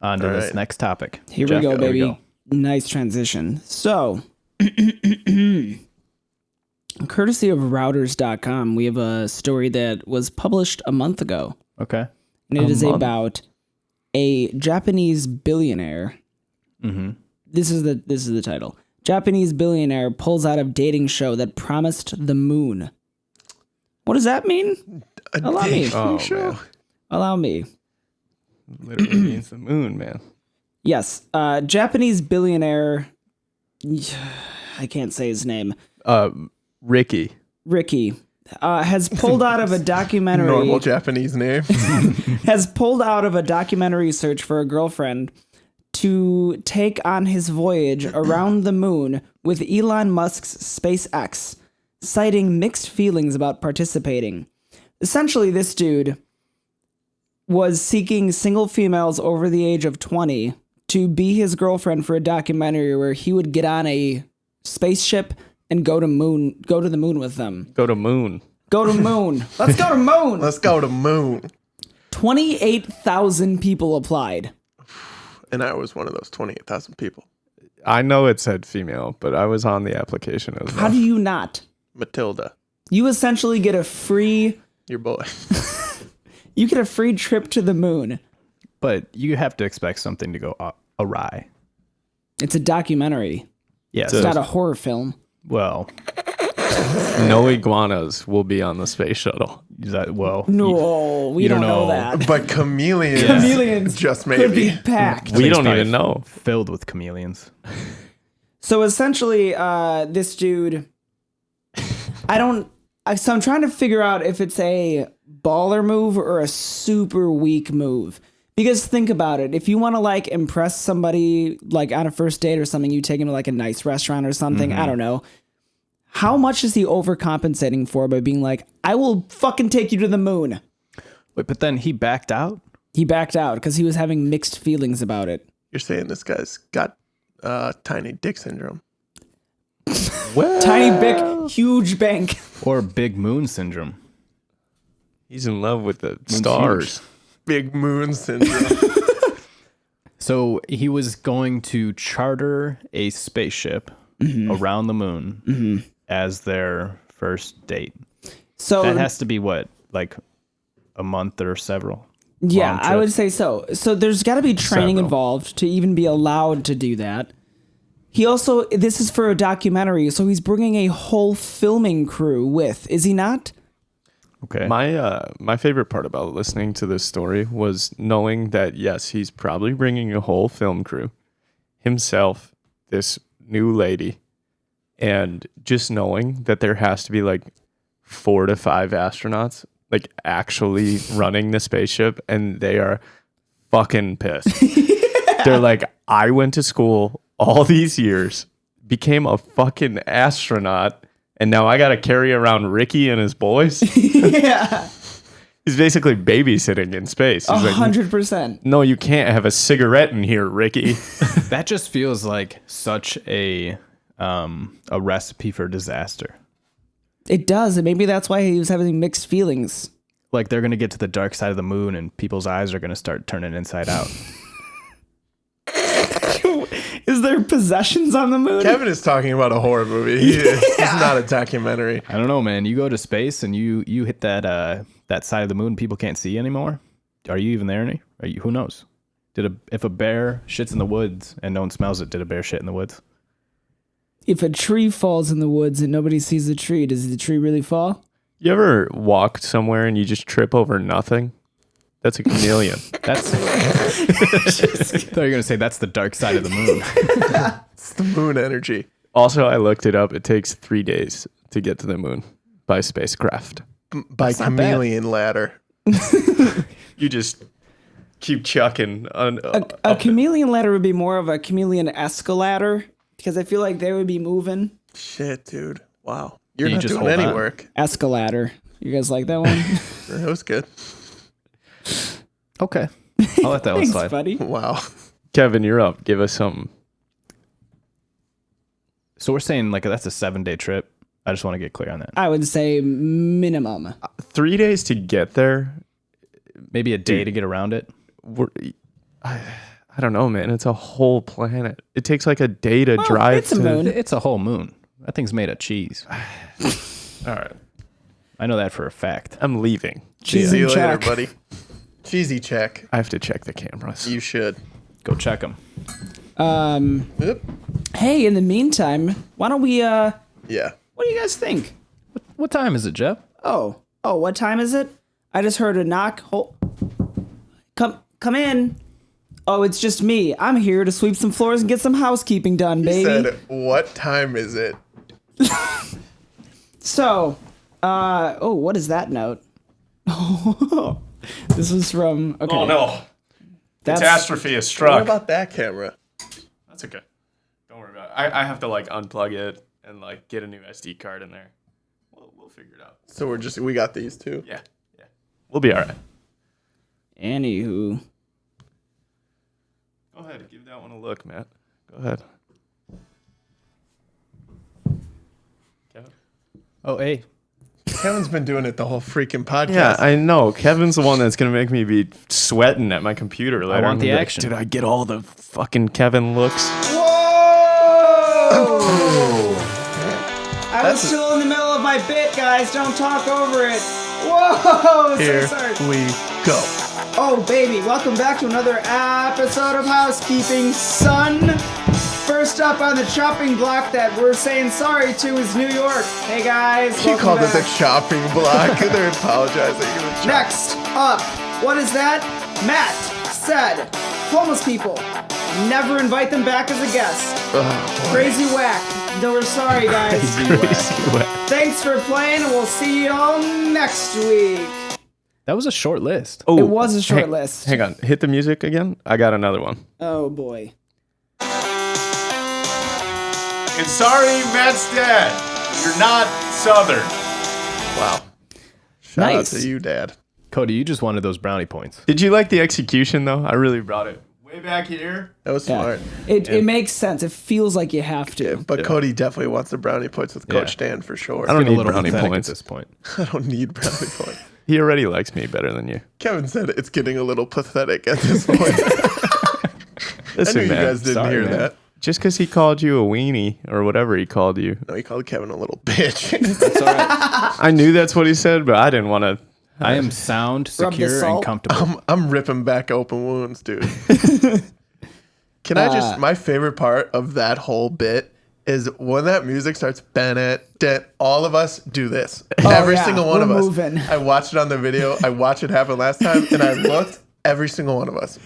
[SPEAKER 2] On to
[SPEAKER 4] All
[SPEAKER 2] this
[SPEAKER 4] right.
[SPEAKER 2] next topic.
[SPEAKER 1] Here
[SPEAKER 2] Jeff,
[SPEAKER 1] we go,
[SPEAKER 2] there
[SPEAKER 1] baby.
[SPEAKER 2] go.
[SPEAKER 1] Nice transition. So, courtesy of routers.com, we have a story that was published a month ago.
[SPEAKER 2] Okay.
[SPEAKER 1] And it is
[SPEAKER 3] month?
[SPEAKER 1] about a Japanese billionaire.
[SPEAKER 2] Mm-hmm.
[SPEAKER 1] This is the title. Japanese billionaire pulls out of dating show that promised the moon. What does that mean? Allow me.
[SPEAKER 3] Oh,
[SPEAKER 4] show.
[SPEAKER 3] man.
[SPEAKER 1] Allow me.
[SPEAKER 3] Literally means the moon, man.
[SPEAKER 1] Yes. Japanese billionaire. I can't say his name.
[SPEAKER 3] Ricky.
[SPEAKER 1] Ricky. Has pulled out of a documentary.
[SPEAKER 4] Normal Japanese name.
[SPEAKER 1] Has pulled out of a documentary search for a girlfriend to take on his voyage around the moon with Elon Musk's SpaceX, citing mixed feelings about participating. Essentially, this dude was seeking single females over the age of 20 to be his girlfriend for a documentary where he would get on a spaceship and go to the moon with them.
[SPEAKER 3] Go to moon.
[SPEAKER 1] Go to moon. Let's go to moon.
[SPEAKER 4] Let's go to moon.
[SPEAKER 1] 28,000 people applied.
[SPEAKER 4] And I was one of those 28,000 people.
[SPEAKER 3] I know it said female, but I was on the application as well.
[SPEAKER 1] How do you not?
[SPEAKER 4] Matilda,
[SPEAKER 1] You essentially get a free
[SPEAKER 4] your boy.
[SPEAKER 1] trip to the moon.
[SPEAKER 2] But you have to expect something to go awry.
[SPEAKER 1] It's a documentary.
[SPEAKER 2] Yes.
[SPEAKER 1] It's not a horror film.
[SPEAKER 2] Well,
[SPEAKER 3] No iguanas will be on the space shuttle.
[SPEAKER 2] is that, well,
[SPEAKER 1] No, we
[SPEAKER 2] you
[SPEAKER 1] don't
[SPEAKER 2] don't
[SPEAKER 1] know
[SPEAKER 2] know.
[SPEAKER 1] that.
[SPEAKER 4] But chameleons.
[SPEAKER 1] Chameleons
[SPEAKER 4] Just
[SPEAKER 1] could be
[SPEAKER 4] maybe.
[SPEAKER 1] packed.
[SPEAKER 3] We
[SPEAKER 2] thing's
[SPEAKER 3] don't
[SPEAKER 2] probably
[SPEAKER 3] even know.
[SPEAKER 2] filled with chameleons.
[SPEAKER 1] So essentially, this dude, so I'm trying to figure out if it's a baller move or a super weak move. Because think about it. If you want to like impress somebody like on a first date or something, you take him to like a nice restaurant or something. I don't know. How much is he overcompensating for by being like, I will fucking take you to the moon?
[SPEAKER 2] Wait, but then he backed out?
[SPEAKER 1] He backed out because he was having mixed feelings about it.
[SPEAKER 4] You're saying this guy's got tiny dick syndrome.
[SPEAKER 1] Tiny bick, huge bank.
[SPEAKER 2] Or big moon syndrome?
[SPEAKER 3] He's in love with the
[SPEAKER 2] Moon's
[SPEAKER 3] stars.
[SPEAKER 2] huge.
[SPEAKER 4] Big moon syndrome.
[SPEAKER 2] So he was going to charter a spaceship around the moon as their first date.
[SPEAKER 1] So
[SPEAKER 2] That has to be what, like a month or several?
[SPEAKER 1] yeah,
[SPEAKER 2] long
[SPEAKER 1] I would
[SPEAKER 2] trip?
[SPEAKER 1] say so. So there's got to be training
[SPEAKER 2] Several.
[SPEAKER 1] involved to even be allowed to do that. He also, this is for a documentary, so he's bringing a whole filming crew with, is he not?
[SPEAKER 2] Okay.
[SPEAKER 3] My favorite part about listening to this story was knowing that yes, he's probably bringing a whole film crew, himself, this new lady, and just knowing that there has to be like 4 to 5 astronauts like actually running the spaceship, and they are fucking pissed. They're like, I went to school all these years, became a fucking astronaut, and now I got to carry around Ricky and his boys.
[SPEAKER 1] Yeah,
[SPEAKER 3] He's basically babysitting in space. He's like,
[SPEAKER 1] 100%.
[SPEAKER 3] no, you can't have a cigarette in here, Ricky.
[SPEAKER 2] That just feels like such a recipe for disaster.
[SPEAKER 1] It does, and maybe that's why he was having mixed feelings.
[SPEAKER 2] Like they're going to get to the dark side of the moon and people's eyes are going to start turning inside out.
[SPEAKER 1] Is there possessions on the moon?
[SPEAKER 4] Kevin is talking about a horror movie. It's not a documentary.
[SPEAKER 2] I don't know, man. You go to space and you hit that that side of the moon people can't see anymore? Are you even there? Who knows? If a bear shits in the woods and no one smells it, did a bear shit in the woods?
[SPEAKER 1] If a tree falls in the woods and nobody sees the tree, does the tree really fall?
[SPEAKER 3] You ever walked somewhere and you just trip over nothing? That's a chameleon.
[SPEAKER 2] That's. I thought you were gonna say that's the dark side of the moon.
[SPEAKER 4] It's the moon energy.
[SPEAKER 3] Also, I looked it up. It takes 3 days to get to the moon by spacecraft.
[SPEAKER 4] By chameleon ladder.
[SPEAKER 3] You just keep chucking.
[SPEAKER 1] A chameleon ladder would be more of a chameleon escalator because I feel like they would be moving.
[SPEAKER 4] Shit, dude. Wow. You're
[SPEAKER 2] You
[SPEAKER 4] not
[SPEAKER 2] just
[SPEAKER 4] doing
[SPEAKER 2] hold
[SPEAKER 4] any
[SPEAKER 2] on.
[SPEAKER 4] work.
[SPEAKER 1] Escalator. You guys like that one?
[SPEAKER 4] That was good.
[SPEAKER 2] Okay, I'll let that one
[SPEAKER 1] Thanks,
[SPEAKER 2] slide.
[SPEAKER 1] buddy.
[SPEAKER 4] Wow.
[SPEAKER 3] Kevin, you're up. Give us something.
[SPEAKER 2] So we're saying like that's a 7-day trip. I just want to get clear on that.
[SPEAKER 1] I would say minimum.
[SPEAKER 3] 3 days to get there.
[SPEAKER 2] Maybe a day to get around it.
[SPEAKER 3] I don't know, man. It's a whole planet. It takes like a day to drive
[SPEAKER 1] it's a
[SPEAKER 3] to.
[SPEAKER 1] moon.
[SPEAKER 2] It's a whole moon. That thing's made of cheese.
[SPEAKER 3] All right.
[SPEAKER 2] I know that for a fact.
[SPEAKER 3] I'm leaving.
[SPEAKER 1] Cheese
[SPEAKER 4] See you
[SPEAKER 1] and
[SPEAKER 4] later,
[SPEAKER 1] check.
[SPEAKER 4] buddy. Cheesy check.
[SPEAKER 3] I have to check the cameras.
[SPEAKER 4] You should.
[SPEAKER 2] Go check them.
[SPEAKER 4] Yep.
[SPEAKER 1] Hey, in the meantime, why don't we?
[SPEAKER 4] Yeah.
[SPEAKER 1] What do you guys think?
[SPEAKER 2] What time is it, Jeff?
[SPEAKER 1] Oh, what time is it? I just heard a knock. Come in. Oh, it's just me. I'm here to sweep some floors and get some housekeeping done,
[SPEAKER 4] He
[SPEAKER 1] baby.
[SPEAKER 4] said, what time is it?
[SPEAKER 1] So, what is that note? This was from. Okay.
[SPEAKER 3] Oh no!
[SPEAKER 1] That's,
[SPEAKER 3] Catastrophe has
[SPEAKER 4] What
[SPEAKER 3] struck.
[SPEAKER 4] about that camera?
[SPEAKER 3] That's okay. Don't worry about it. I have to like unplug it and like get a new SD card in there. We'll figure it out.
[SPEAKER 4] So we got these two.
[SPEAKER 3] Yeah. We'll be all right.
[SPEAKER 1] Anywho.
[SPEAKER 3] Go ahead, give that one a look, Matt. Go ahead. Kevin?
[SPEAKER 2] Oh, hey.
[SPEAKER 4] Kevin's been doing it the whole freaking podcast.
[SPEAKER 3] Yeah, I know. Kevin's the one that's gonna make me be sweating at my computer later.
[SPEAKER 2] want
[SPEAKER 3] I'm
[SPEAKER 2] the
[SPEAKER 3] gonna be
[SPEAKER 2] action.
[SPEAKER 3] Did I get all the fucking Kevin looks?
[SPEAKER 1] I was still in the middle of my bit, guys. Don't talk over it. Whoa!
[SPEAKER 4] Here
[SPEAKER 1] So sorry.
[SPEAKER 4] we go.
[SPEAKER 1] Oh, baby, welcome back to another episode of Housekeeping, son. First up on the chopping block that we're saying sorry to is New York. Hey, guys.
[SPEAKER 4] He
[SPEAKER 1] welcome
[SPEAKER 4] called
[SPEAKER 1] back.
[SPEAKER 4] it the chopping block. They're apologizing.
[SPEAKER 1] Next up, what is that? Matt said, homeless people, never invite them back as a guest. Crazy whack. No, we're sorry, guys. Thanks for playing, and we'll see you all next week.
[SPEAKER 2] That was a short list.
[SPEAKER 3] Oh,
[SPEAKER 1] It was a short list.
[SPEAKER 3] Hang on. Hit the music again. I got another one.
[SPEAKER 1] Oh, boy.
[SPEAKER 3] And sorry, Matt's dead. You're not Southern.
[SPEAKER 4] Wow. Shout
[SPEAKER 1] Nice.
[SPEAKER 4] out to you, Dad.
[SPEAKER 2] Cody, you just wanted those brownie points.
[SPEAKER 3] Did you like the execution though? I really brought it way back here.
[SPEAKER 4] That was
[SPEAKER 1] Yeah.
[SPEAKER 4] smart.
[SPEAKER 1] It makes sense. It feels like you have to.
[SPEAKER 4] But Cody definitely wants the brownie points with Coach
[SPEAKER 2] Yeah.
[SPEAKER 4] Dan for sure.
[SPEAKER 3] I don't
[SPEAKER 2] Getting a
[SPEAKER 3] need
[SPEAKER 2] little
[SPEAKER 3] brownie
[SPEAKER 2] pathetic
[SPEAKER 3] points.
[SPEAKER 2] at this point.
[SPEAKER 4] I don't need brownie points.
[SPEAKER 3] He already likes me better than you.
[SPEAKER 4] Kevin said it's getting a little pathetic at this point. I
[SPEAKER 3] Listen,
[SPEAKER 4] knew you
[SPEAKER 3] man.
[SPEAKER 4] guys didn't
[SPEAKER 2] Sorry,
[SPEAKER 4] hear
[SPEAKER 2] man.
[SPEAKER 4] that.
[SPEAKER 3] Just because he called you a weenie or whatever he called you.
[SPEAKER 4] No, he called Kevin a little bitch.
[SPEAKER 2] It's all right.
[SPEAKER 3] I knew that's what he said, but I didn't want to.
[SPEAKER 2] I am sound,
[SPEAKER 1] Rub the
[SPEAKER 2] secure, and
[SPEAKER 1] salt.
[SPEAKER 2] comfortable.
[SPEAKER 4] I'm ripping back open wounds, dude. Can I just, my favorite part of that whole bit is when that music starts, Bennett, all of us do this. Every
[SPEAKER 1] yeah,
[SPEAKER 4] single one of
[SPEAKER 1] we're
[SPEAKER 4] us.
[SPEAKER 1] moving.
[SPEAKER 4] I watched it on the video. I watched it happen last time, and I looked, every single one of us.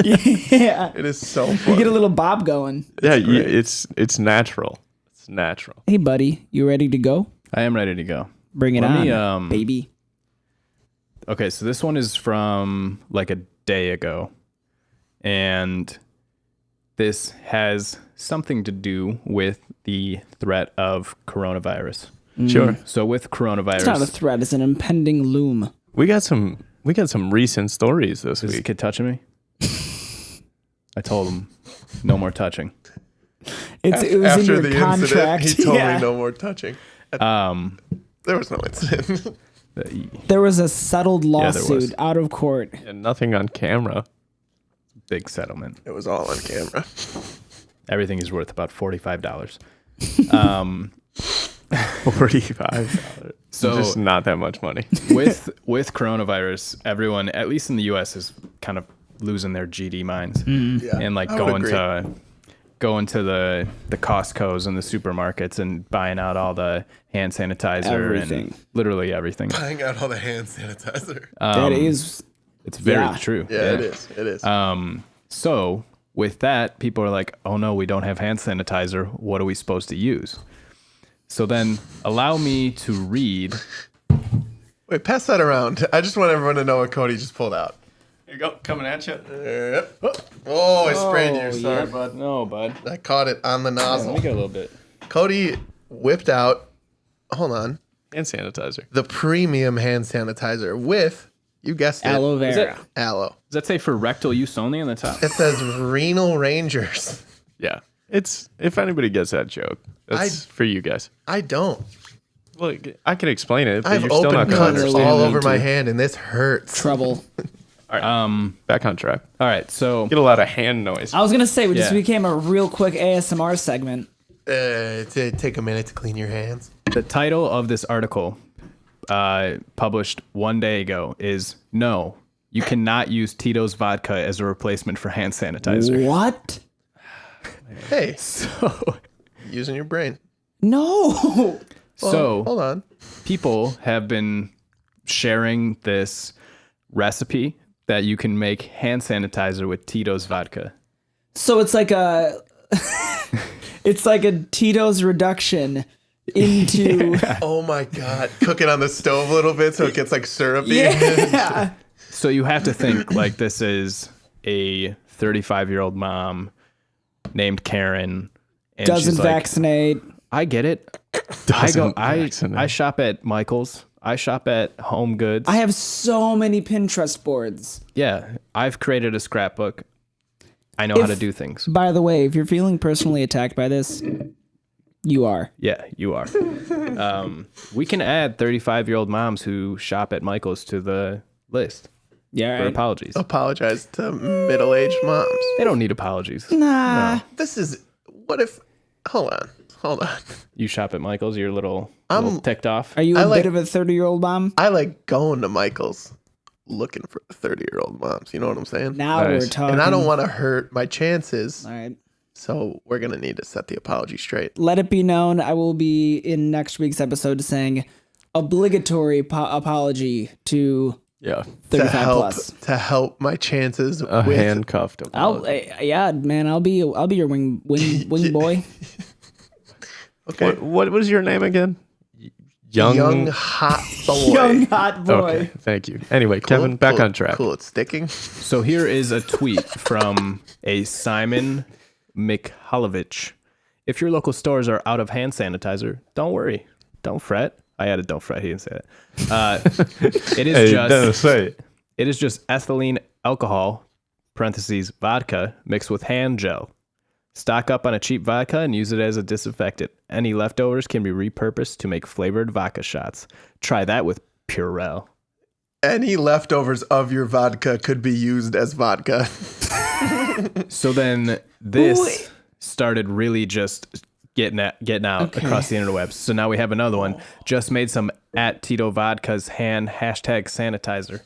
[SPEAKER 1] Yeah.
[SPEAKER 4] It is so
[SPEAKER 1] You
[SPEAKER 4] fun.
[SPEAKER 1] get a little bob going.
[SPEAKER 3] Yeah,
[SPEAKER 4] great.
[SPEAKER 3] it's natural. It's natural.
[SPEAKER 1] Hey, buddy, you ready to go?
[SPEAKER 2] I am ready to go.
[SPEAKER 1] Bring it
[SPEAKER 2] Let
[SPEAKER 1] on,
[SPEAKER 2] me,
[SPEAKER 1] baby.
[SPEAKER 2] Okay, so this one is from like a day ago. And this has something to do with the threat of coronavirus.
[SPEAKER 3] Sure.
[SPEAKER 2] So with coronavirus,
[SPEAKER 1] It's not a threat. It's an impending loom.
[SPEAKER 3] We got some recent stories this
[SPEAKER 2] is this
[SPEAKER 3] week.
[SPEAKER 2] kid touching me? I told him no more touching.
[SPEAKER 1] It was in
[SPEAKER 4] After
[SPEAKER 1] your
[SPEAKER 4] the
[SPEAKER 1] contract.
[SPEAKER 4] incident, he told
[SPEAKER 1] Yeah.
[SPEAKER 4] me no more touching. There was no incident.
[SPEAKER 1] There was a settled
[SPEAKER 2] there
[SPEAKER 1] lawsuit
[SPEAKER 2] was.
[SPEAKER 1] out of court.
[SPEAKER 3] And nothing on camera.
[SPEAKER 2] Big settlement.
[SPEAKER 4] It was all on camera.
[SPEAKER 2] Everything is worth about $45.
[SPEAKER 3] $45.
[SPEAKER 2] So
[SPEAKER 3] just not that much money.
[SPEAKER 2] with coronavirus, everyone, at least in the U.S., is kind of losing their GD minds
[SPEAKER 4] Yeah,
[SPEAKER 2] and like
[SPEAKER 4] I would
[SPEAKER 2] going to the Costco's and the supermarkets and buying out all the hand sanitizer
[SPEAKER 1] Everything.
[SPEAKER 2] and literally everything.
[SPEAKER 4] Buying out all the hand sanitizer.
[SPEAKER 1] That is.
[SPEAKER 2] It's very
[SPEAKER 1] Yeah.
[SPEAKER 2] true.
[SPEAKER 4] Yeah, it is. It is.
[SPEAKER 2] So with that, people are like, oh no, we don't have hand sanitizer. What are we supposed to use? So then allow me to read.
[SPEAKER 4] Wait, pass that around. I just want everyone to know what Cody just pulled out.
[SPEAKER 3] Here you go, coming at you.
[SPEAKER 4] Yep. Oh, I sprayed you. Sorry,
[SPEAKER 1] yeah.
[SPEAKER 4] bud.
[SPEAKER 2] No, bud.
[SPEAKER 4] I caught it on the
[SPEAKER 2] Let
[SPEAKER 4] nozzle.
[SPEAKER 2] me get a little bit.
[SPEAKER 4] Cody whipped out, hold on,
[SPEAKER 3] Hand sanitizer.
[SPEAKER 4] the premium hand sanitizer with, you guessed it,
[SPEAKER 1] Aloe vera.
[SPEAKER 4] aloe.
[SPEAKER 2] Does that say for rectal use only on the top?
[SPEAKER 4] It says Renal Rangers.
[SPEAKER 3] Yeah. It's, if anybody gets that joke, that's for you guys.
[SPEAKER 4] I don't.
[SPEAKER 3] Well, I can explain it, but
[SPEAKER 4] I have
[SPEAKER 3] you're still
[SPEAKER 4] open
[SPEAKER 3] not going to
[SPEAKER 4] cuts
[SPEAKER 3] understand.
[SPEAKER 4] all
[SPEAKER 1] Me
[SPEAKER 4] over my
[SPEAKER 1] too.
[SPEAKER 4] hand, and this hurts.
[SPEAKER 1] Trouble.
[SPEAKER 3] Back on track.
[SPEAKER 2] All right. So
[SPEAKER 3] Get a lot of hand noise.
[SPEAKER 1] I was gonna say we just
[SPEAKER 2] Yeah.
[SPEAKER 1] became a real quick ASMR segment.
[SPEAKER 4] Take a minute to clean your hands.
[SPEAKER 2] the title of this article, published 1 day ago, is "No, you cannot use Tito's vodka as a replacement for hand sanitizer."
[SPEAKER 1] What?
[SPEAKER 4] Hey,
[SPEAKER 2] So,
[SPEAKER 4] using your brain.
[SPEAKER 1] No.
[SPEAKER 4] Hold on.
[SPEAKER 2] people have been sharing this recipe that you can make hand sanitizer with Tito's vodka.
[SPEAKER 1] So it's like a it's like a Tito's reduction into
[SPEAKER 4] Oh my God. Cook it on the stove a little bit so it gets like syrupy.
[SPEAKER 1] yeah.
[SPEAKER 2] So you have to think like this is a 35-year-old mom named Karen, and
[SPEAKER 1] Doesn't
[SPEAKER 2] she's like,
[SPEAKER 1] vaccinate.
[SPEAKER 2] I get it. I shop at Michael's. I shop at Home Goods.
[SPEAKER 1] I have so many Pinterest boards.
[SPEAKER 2] Yeah, I've created a scrapbook. I know how to do things.
[SPEAKER 1] By the way, if you're feeling personally attacked by this, you are.
[SPEAKER 2] Yeah, you are. We can add 35-year-old moms who shop at Michael's to the list
[SPEAKER 1] Yeah.
[SPEAKER 2] for
[SPEAKER 1] Right.
[SPEAKER 2] apologies.
[SPEAKER 4] Apologize to middle-aged moms.
[SPEAKER 2] They don't need apologies.
[SPEAKER 1] Nah.
[SPEAKER 4] This is, what if, hold on.
[SPEAKER 2] You shop at Michael's, you're a little ticked off.
[SPEAKER 1] Are you
[SPEAKER 4] I
[SPEAKER 1] a
[SPEAKER 4] like-
[SPEAKER 1] bit of a 30-year-old mom?
[SPEAKER 4] I like going to Michael's looking for the 30-year-old moms. You know what I'm saying?
[SPEAKER 1] Now
[SPEAKER 3] Nice.
[SPEAKER 1] we're talking.
[SPEAKER 4] And I don't want to hurt my chances.
[SPEAKER 1] All right.
[SPEAKER 4] So we're going to need to set the apology straight.
[SPEAKER 1] Let it be known I will be in next week's episode saying obligatory apology to
[SPEAKER 3] Yeah.
[SPEAKER 1] 35
[SPEAKER 4] to help,
[SPEAKER 1] plus.
[SPEAKER 4] To help my chances
[SPEAKER 3] A
[SPEAKER 4] with
[SPEAKER 3] handcuffed apology.
[SPEAKER 1] Yeah, man, I'll be your wing boy.
[SPEAKER 4] Okay.
[SPEAKER 3] What was your name again? Young
[SPEAKER 4] hot boy.
[SPEAKER 1] Young hot boy.
[SPEAKER 3] Okay, thank you. Anyway, Kevin, back on track.
[SPEAKER 4] Cool, it's sticking.
[SPEAKER 2] So here is a tweet from a Simon Mikhailovich. If your local stores are out of hand sanitizer, don't worry. Don't fret. I added don't fret. He didn't say that. It is just
[SPEAKER 3] say it.
[SPEAKER 2] it is just ethylene alcohol, parentheses, vodka, mixed with hand gel. Stock up on a cheap vodka and use it as a disinfectant. Any leftovers can be repurposed to make flavored vodka shots. Try that with Purell.
[SPEAKER 4] Any leftovers of your vodka could be used as vodka.
[SPEAKER 2] So then this started really just getting out across the interwebs. So now we have another one. Just made some at Tito Vodka's hand #sanitizer.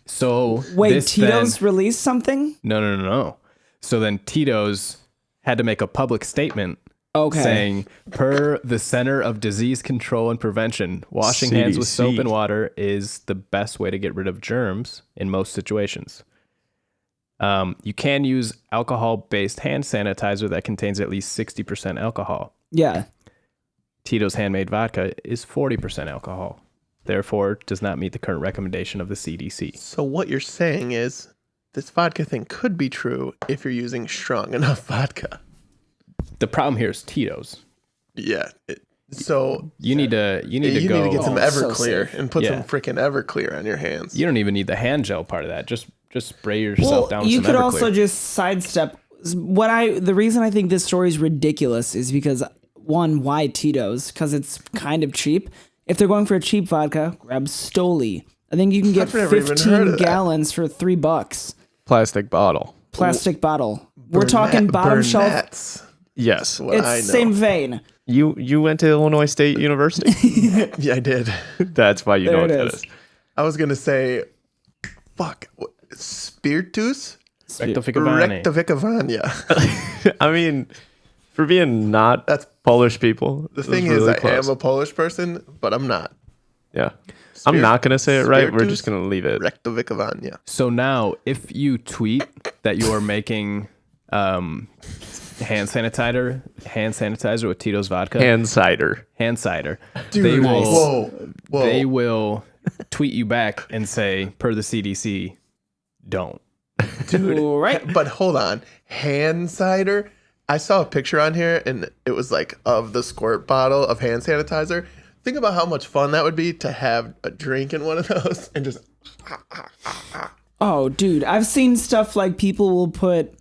[SPEAKER 2] So
[SPEAKER 1] Wait,
[SPEAKER 2] this
[SPEAKER 1] Tito's
[SPEAKER 2] then,
[SPEAKER 1] released something?
[SPEAKER 2] no. So then Tito's had to make a public statement
[SPEAKER 1] Okay.
[SPEAKER 2] saying, per the Center of Disease Control and Prevention, washing hands with soap
[SPEAKER 3] CDC.
[SPEAKER 2] and water is the best way to get rid of germs in most situations. You can use alcohol-based hand sanitizer that contains at least 60% alcohol.
[SPEAKER 1] Yeah.
[SPEAKER 2] Tito's handmade vodka is 40% alcohol. Therefore, does not meet the current recommendation of the CDC.
[SPEAKER 4] So what you're saying is this vodka thing could be true if you're using strong enough vodka.
[SPEAKER 2] The problem here is Tito's.
[SPEAKER 4] Yeah. So
[SPEAKER 2] You need to
[SPEAKER 4] you need
[SPEAKER 2] go.
[SPEAKER 4] to get some
[SPEAKER 1] Oh, so
[SPEAKER 4] Everclear
[SPEAKER 1] safe.
[SPEAKER 4] and put
[SPEAKER 2] Yeah.
[SPEAKER 4] some freaking Everclear on your hands.
[SPEAKER 2] You don't even need the hand gel part of that. Just spray yourself down
[SPEAKER 1] Well,
[SPEAKER 2] with
[SPEAKER 1] you
[SPEAKER 2] some
[SPEAKER 1] could
[SPEAKER 2] Everclear.
[SPEAKER 1] also just sidestep. The reason I think this story is ridiculous is because one, why Tito's? Because it's kind of cheap. If they're going for a cheap vodka, grab Stoli. I think you can get
[SPEAKER 4] I've never even heard
[SPEAKER 1] 15
[SPEAKER 4] of that.
[SPEAKER 1] gallons for $3.
[SPEAKER 3] Plastic bottle.
[SPEAKER 1] Plastic bottle. We're talking bottom shelf.
[SPEAKER 4] Burnett's.
[SPEAKER 3] Yes.
[SPEAKER 4] What I know.
[SPEAKER 1] It's same vein.
[SPEAKER 3] You went to Illinois State University.
[SPEAKER 4] Yeah, I did.
[SPEAKER 3] That's why you
[SPEAKER 1] There
[SPEAKER 3] know what
[SPEAKER 1] it
[SPEAKER 3] that
[SPEAKER 1] is.
[SPEAKER 3] is.
[SPEAKER 4] I was gonna say, spiritus
[SPEAKER 2] Rectificavani.
[SPEAKER 4] rectificavania.
[SPEAKER 3] I mean, for being not
[SPEAKER 4] That's-
[SPEAKER 3] Polish people,
[SPEAKER 4] The
[SPEAKER 3] it was
[SPEAKER 4] thing
[SPEAKER 3] really
[SPEAKER 4] is,
[SPEAKER 3] close.
[SPEAKER 4] I am a Polish person, but I'm not.
[SPEAKER 3] Yeah. I'm not going to say it right. We're
[SPEAKER 4] Spiritus
[SPEAKER 3] just going to leave it.
[SPEAKER 4] rectificavania.
[SPEAKER 2] So now, if you tweet that you are making hand sanitizer with Tito's vodka,
[SPEAKER 3] Hand cider.
[SPEAKER 2] hand cider,
[SPEAKER 4] Dude,
[SPEAKER 2] they will
[SPEAKER 4] whoa.
[SPEAKER 2] they will tweet you back and say, per the CDC, don't.
[SPEAKER 1] All right.
[SPEAKER 4] But hold on. Hand cider? I saw a picture on here and it was like of the squirt bottle of hand sanitizer. Think about how much fun that would be to have a drink in one of those and just
[SPEAKER 1] Oh, dude, I've seen stuff like people will put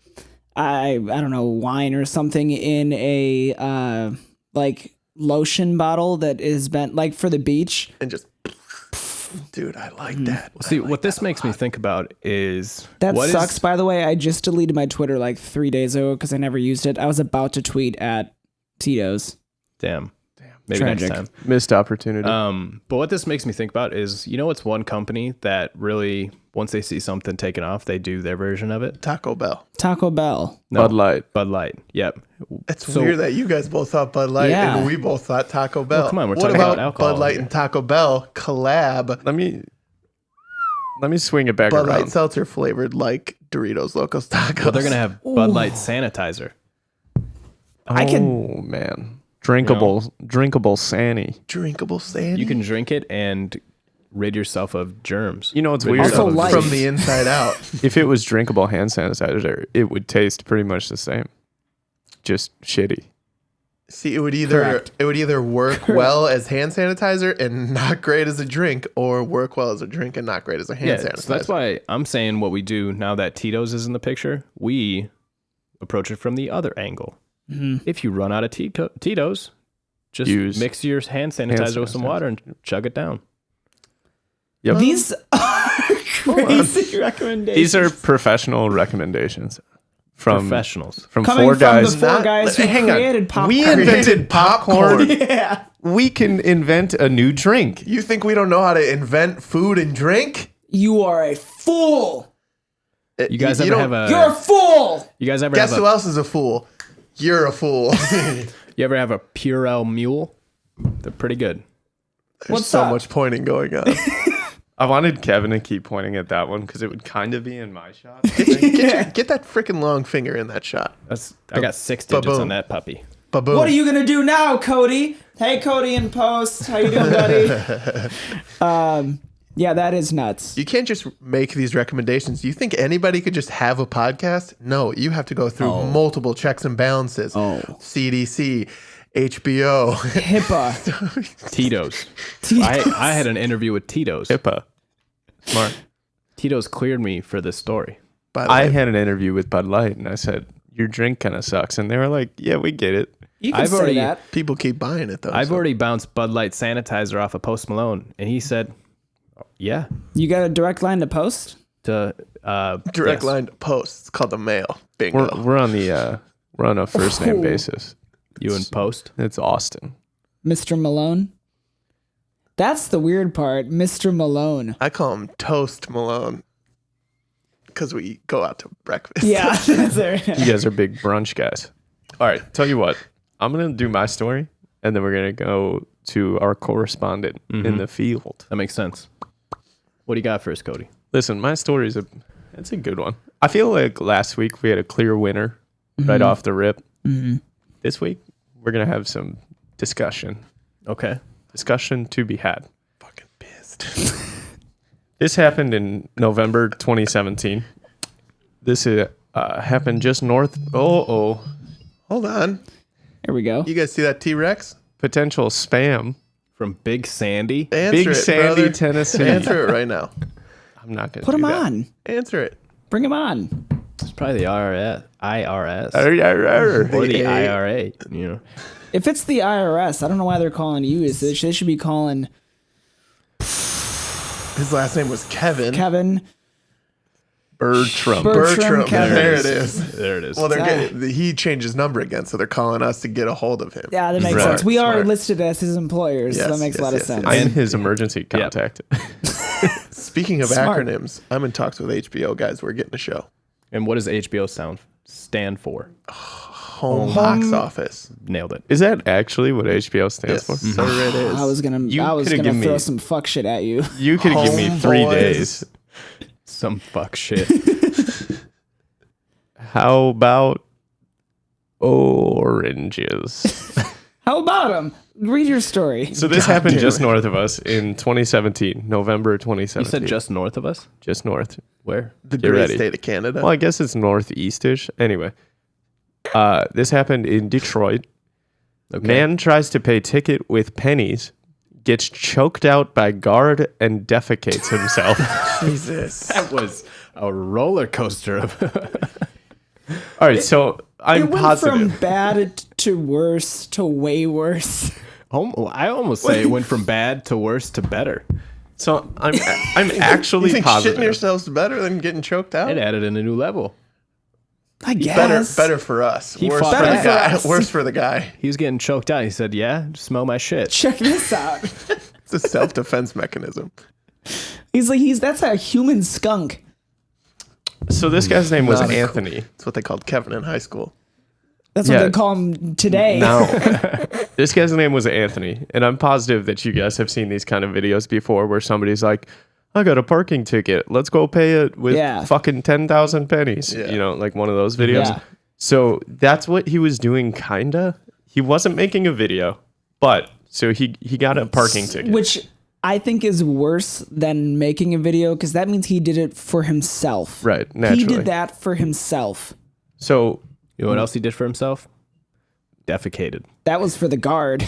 [SPEAKER 1] I don't know, wine or something in a like lotion bottle that is bent like for the beach.
[SPEAKER 4] and just dude, I like that.
[SPEAKER 2] See, what this makes me think about is
[SPEAKER 1] That
[SPEAKER 2] what
[SPEAKER 1] sucks,
[SPEAKER 2] is-
[SPEAKER 1] by the way. I just deleted my Twitter like 3 days ago because I never used it. I was about to tweet at Tito's.
[SPEAKER 2] Damn. Maybe
[SPEAKER 1] Tragic.
[SPEAKER 2] next time.
[SPEAKER 3] Missed opportunity.
[SPEAKER 2] But what this makes me think about is, it's one company that really, once they see something taken off, they do their version of it.
[SPEAKER 4] Taco Bell.
[SPEAKER 1] Taco Bell.
[SPEAKER 2] No,
[SPEAKER 3] Bud Light.
[SPEAKER 2] Bud Light. Yep.
[SPEAKER 4] It's
[SPEAKER 2] So-
[SPEAKER 4] weird that you guys both thought Bud Light
[SPEAKER 1] Yeah.
[SPEAKER 4] and we both thought Taco Bell.
[SPEAKER 2] come on, we're
[SPEAKER 4] what
[SPEAKER 2] talking
[SPEAKER 4] about
[SPEAKER 2] about alcohol
[SPEAKER 4] Bud Light
[SPEAKER 2] here.
[SPEAKER 4] and Taco Bell collab?
[SPEAKER 3] Let me swing it back
[SPEAKER 4] Bud
[SPEAKER 3] around.
[SPEAKER 4] Light seltzer flavored like Doritos Locos Tacos.
[SPEAKER 2] Well, they're gonna have Bud Light sanitizer.
[SPEAKER 1] I could-
[SPEAKER 3] Oh man, drinkable Sanny.
[SPEAKER 4] drinkable sandy.
[SPEAKER 2] You can drink it and rid yourself of germs.
[SPEAKER 3] You know what's
[SPEAKER 2] Rid
[SPEAKER 3] weird?
[SPEAKER 2] yourself
[SPEAKER 1] Also
[SPEAKER 2] of
[SPEAKER 1] light.
[SPEAKER 4] from
[SPEAKER 2] disease.
[SPEAKER 4] the inside out.
[SPEAKER 3] If it was drinkable hand sanitizer, it would taste pretty much the same, just shitty.
[SPEAKER 4] See, it would
[SPEAKER 1] Correct.
[SPEAKER 4] either work well as hand sanitizer and not great as a drink, or work well as a drink and not great as a hand sanitizer.
[SPEAKER 2] So that's why I'm saying what we do now that Tito's is in the picture. We approach it from the other angle. If you run out of Tito's, just mix your hand sanitizer with some water and chug it down.
[SPEAKER 3] Yep.
[SPEAKER 1] These are crazy recommendations.
[SPEAKER 3] These are professional recommendations from
[SPEAKER 2] Professionals.
[SPEAKER 3] from
[SPEAKER 1] coming
[SPEAKER 3] four
[SPEAKER 1] from
[SPEAKER 3] guys.
[SPEAKER 1] the four guys who
[SPEAKER 3] Hang on.
[SPEAKER 1] created popcorn.
[SPEAKER 3] We invented popcorn.
[SPEAKER 1] Yeah.
[SPEAKER 3] We can invent a new drink.
[SPEAKER 4] You think we don't know how to invent food and drink?
[SPEAKER 1] You are a fool.
[SPEAKER 2] You guys ever
[SPEAKER 4] don't-
[SPEAKER 2] have
[SPEAKER 1] You're a fool.
[SPEAKER 2] You guys ever
[SPEAKER 4] Guess
[SPEAKER 2] have
[SPEAKER 4] who else is a fool? You're a fool.
[SPEAKER 2] You ever have a Purell Mule? They're pretty good.
[SPEAKER 4] There's
[SPEAKER 1] What's
[SPEAKER 4] so
[SPEAKER 1] up?
[SPEAKER 4] much pointing going on.
[SPEAKER 3] I wanted Kevin to keep pointing at that one because it would kind of be in my shot.
[SPEAKER 4] Get that freaking long finger in that shot.
[SPEAKER 2] I got 6 digits
[SPEAKER 4] Ba-boom.
[SPEAKER 2] on that puppy.
[SPEAKER 4] Ba-boom.
[SPEAKER 1] What are you gonna do now, Cody? Hey, Cody in post. How you doing, buddy? Yeah, that is nuts.
[SPEAKER 4] You can't just make these recommendations. You think anybody could just have a podcast? No, you have to go through multiple checks and balances. CDC, HBO.
[SPEAKER 1] HIPAA.
[SPEAKER 2] Tito's. I had an interview with Tito's.
[SPEAKER 3] HIPAA. Smart.
[SPEAKER 2] Tito's cleared me for this story.
[SPEAKER 4] By the
[SPEAKER 3] I
[SPEAKER 4] way,
[SPEAKER 3] had an interview with Bud Light and I said, your drink kind of sucks. And they were like, yeah, we get it.
[SPEAKER 1] You can
[SPEAKER 2] I've
[SPEAKER 1] say
[SPEAKER 2] already-
[SPEAKER 1] that.
[SPEAKER 4] people keep buying it though.
[SPEAKER 2] I've
[SPEAKER 4] so-
[SPEAKER 2] already bounced Bud Light sanitizer off of Post Malone, and he said, yeah,
[SPEAKER 1] You got a direct line to post?
[SPEAKER 2] to
[SPEAKER 4] direct
[SPEAKER 2] yes.
[SPEAKER 4] line to post. It's called the mail. Bingo.
[SPEAKER 3] We're on a first name basis.
[SPEAKER 2] You and Post.
[SPEAKER 3] It's Austin.
[SPEAKER 1] Mr. Malone? That's the weird part. Mr. Malone.
[SPEAKER 4] I call him Toast Malone because we go out to breakfast.
[SPEAKER 1] Yeah, that's it.
[SPEAKER 3] You guys are big brunch guys. All right, tell you what. I'm going to do my story and then we're going to go to our correspondent in the field.
[SPEAKER 2] That makes sense. What do you got for us, Cody?
[SPEAKER 3] Listen, my story is it's a good one. I feel like last week we had a clear winner right off the rip. This week we're going to have some discussion.
[SPEAKER 2] Okay.
[SPEAKER 3] Discussion to be had.
[SPEAKER 4] Fucking pissed.
[SPEAKER 3] This happened in November 2017. This happened just north.
[SPEAKER 4] Hold on.
[SPEAKER 1] Here we go.
[SPEAKER 4] You guys see that T-Rex?
[SPEAKER 3] Potential spam.
[SPEAKER 2] From Big Sandy.
[SPEAKER 4] Answer
[SPEAKER 3] Big
[SPEAKER 4] it,
[SPEAKER 3] Sandy,
[SPEAKER 4] brother.
[SPEAKER 3] Tennessee.
[SPEAKER 4] Answer it right now.
[SPEAKER 3] I'm not going to
[SPEAKER 1] Put him on.
[SPEAKER 4] Answer it.
[SPEAKER 1] Bring him on.
[SPEAKER 2] It's probably the IRS
[SPEAKER 3] on.
[SPEAKER 2] or the IRA. You know.
[SPEAKER 1] If it's the IRS, I don't know why they're calling you. They should be calling
[SPEAKER 4] His last name was Kevin.
[SPEAKER 1] Kevin
[SPEAKER 3] Bertram.
[SPEAKER 1] Bertram Kevin.
[SPEAKER 4] There it is.
[SPEAKER 2] There it is.
[SPEAKER 4] Well, he changed his number again, so they're calling us to get a hold of him.
[SPEAKER 1] Yeah, that makes
[SPEAKER 3] Right.
[SPEAKER 1] sense. We are
[SPEAKER 4] Smart.
[SPEAKER 1] listed as his employers, so
[SPEAKER 4] Yes,
[SPEAKER 1] that makes a lot of
[SPEAKER 4] yes,
[SPEAKER 1] sense.
[SPEAKER 4] yes.
[SPEAKER 3] I'm his emergency contact.
[SPEAKER 4] Speaking of
[SPEAKER 1] Smart.
[SPEAKER 4] acronyms, I'm in talks with HBO, guys. We're getting a show.
[SPEAKER 2] And what does HBO stand for?
[SPEAKER 4] Home box office.
[SPEAKER 2] Nailed it.
[SPEAKER 3] Is that actually what HBO stands for?
[SPEAKER 4] Sir, it is.
[SPEAKER 1] I was gonna
[SPEAKER 3] could've given
[SPEAKER 1] throw
[SPEAKER 3] me-
[SPEAKER 1] some fuck shit at you.
[SPEAKER 3] You could give me 3
[SPEAKER 4] Homeboys.
[SPEAKER 3] days.
[SPEAKER 2] Some fuck shit.
[SPEAKER 3] How about oranges?
[SPEAKER 1] How about him? Read your story.
[SPEAKER 3] So this
[SPEAKER 4] God
[SPEAKER 3] happened
[SPEAKER 4] damn
[SPEAKER 3] just
[SPEAKER 4] it.
[SPEAKER 3] north of us in 2017, November 2017.
[SPEAKER 2] You said just north of us?
[SPEAKER 3] just north.
[SPEAKER 2] Where?
[SPEAKER 4] The
[SPEAKER 3] Get
[SPEAKER 4] great
[SPEAKER 3] ready.
[SPEAKER 4] state of Canada.
[SPEAKER 3] Well, I guess it's northeastish. Anyway, this happened in Detroit.
[SPEAKER 2] Okay.
[SPEAKER 3] Man tries to pay ticket with pennies, gets choked out by guard, and defecates himself.
[SPEAKER 4] Jesus.
[SPEAKER 2] That was a roller coaster of.
[SPEAKER 3] All right, so I'm
[SPEAKER 1] it went
[SPEAKER 3] positive.
[SPEAKER 1] from bad to worse to way worse.
[SPEAKER 2] I almost say it went from bad to worse to better.
[SPEAKER 3] So I'm actually
[SPEAKER 4] You think
[SPEAKER 3] positive.
[SPEAKER 4] shitting yourselves better than getting choked out?
[SPEAKER 2] It added in a new level.
[SPEAKER 1] I guess.
[SPEAKER 4] Better for us.
[SPEAKER 2] He
[SPEAKER 4] Worse
[SPEAKER 2] fought
[SPEAKER 4] for the
[SPEAKER 2] back.
[SPEAKER 4] guy.
[SPEAKER 1] Better for us.
[SPEAKER 4] Worse for the guy.
[SPEAKER 2] He was getting choked out. He said, "Yeah, smell my shit."
[SPEAKER 1] Check this out.
[SPEAKER 4] It's a self-defense mechanism.
[SPEAKER 1] That's a human skunk.
[SPEAKER 3] So this guy's name was
[SPEAKER 4] Not a-
[SPEAKER 3] Anthony.
[SPEAKER 4] That's what they called Kevin in high school.
[SPEAKER 1] That's
[SPEAKER 3] Yeah.
[SPEAKER 1] what they call him today.
[SPEAKER 3] Now, this guy's name was Anthony, and I'm positive that you guys have seen these kind of videos before where somebody's like, I got a parking ticket. Let's go pay it with
[SPEAKER 1] Yeah.
[SPEAKER 3] fucking 10,000 pennies.
[SPEAKER 4] Yeah.
[SPEAKER 3] You know, like one of those videos.
[SPEAKER 1] Yeah.
[SPEAKER 3] So that's what he was doing, kinda. He wasn't making a video, but so he got a parking ticket.
[SPEAKER 1] Which I think is worse than making a video because that means he did it for himself.
[SPEAKER 3] Right,
[SPEAKER 1] He
[SPEAKER 3] naturally.
[SPEAKER 1] did that for himself.
[SPEAKER 3] So
[SPEAKER 2] You know what else he did for himself? Defecated.
[SPEAKER 1] That was for the guard.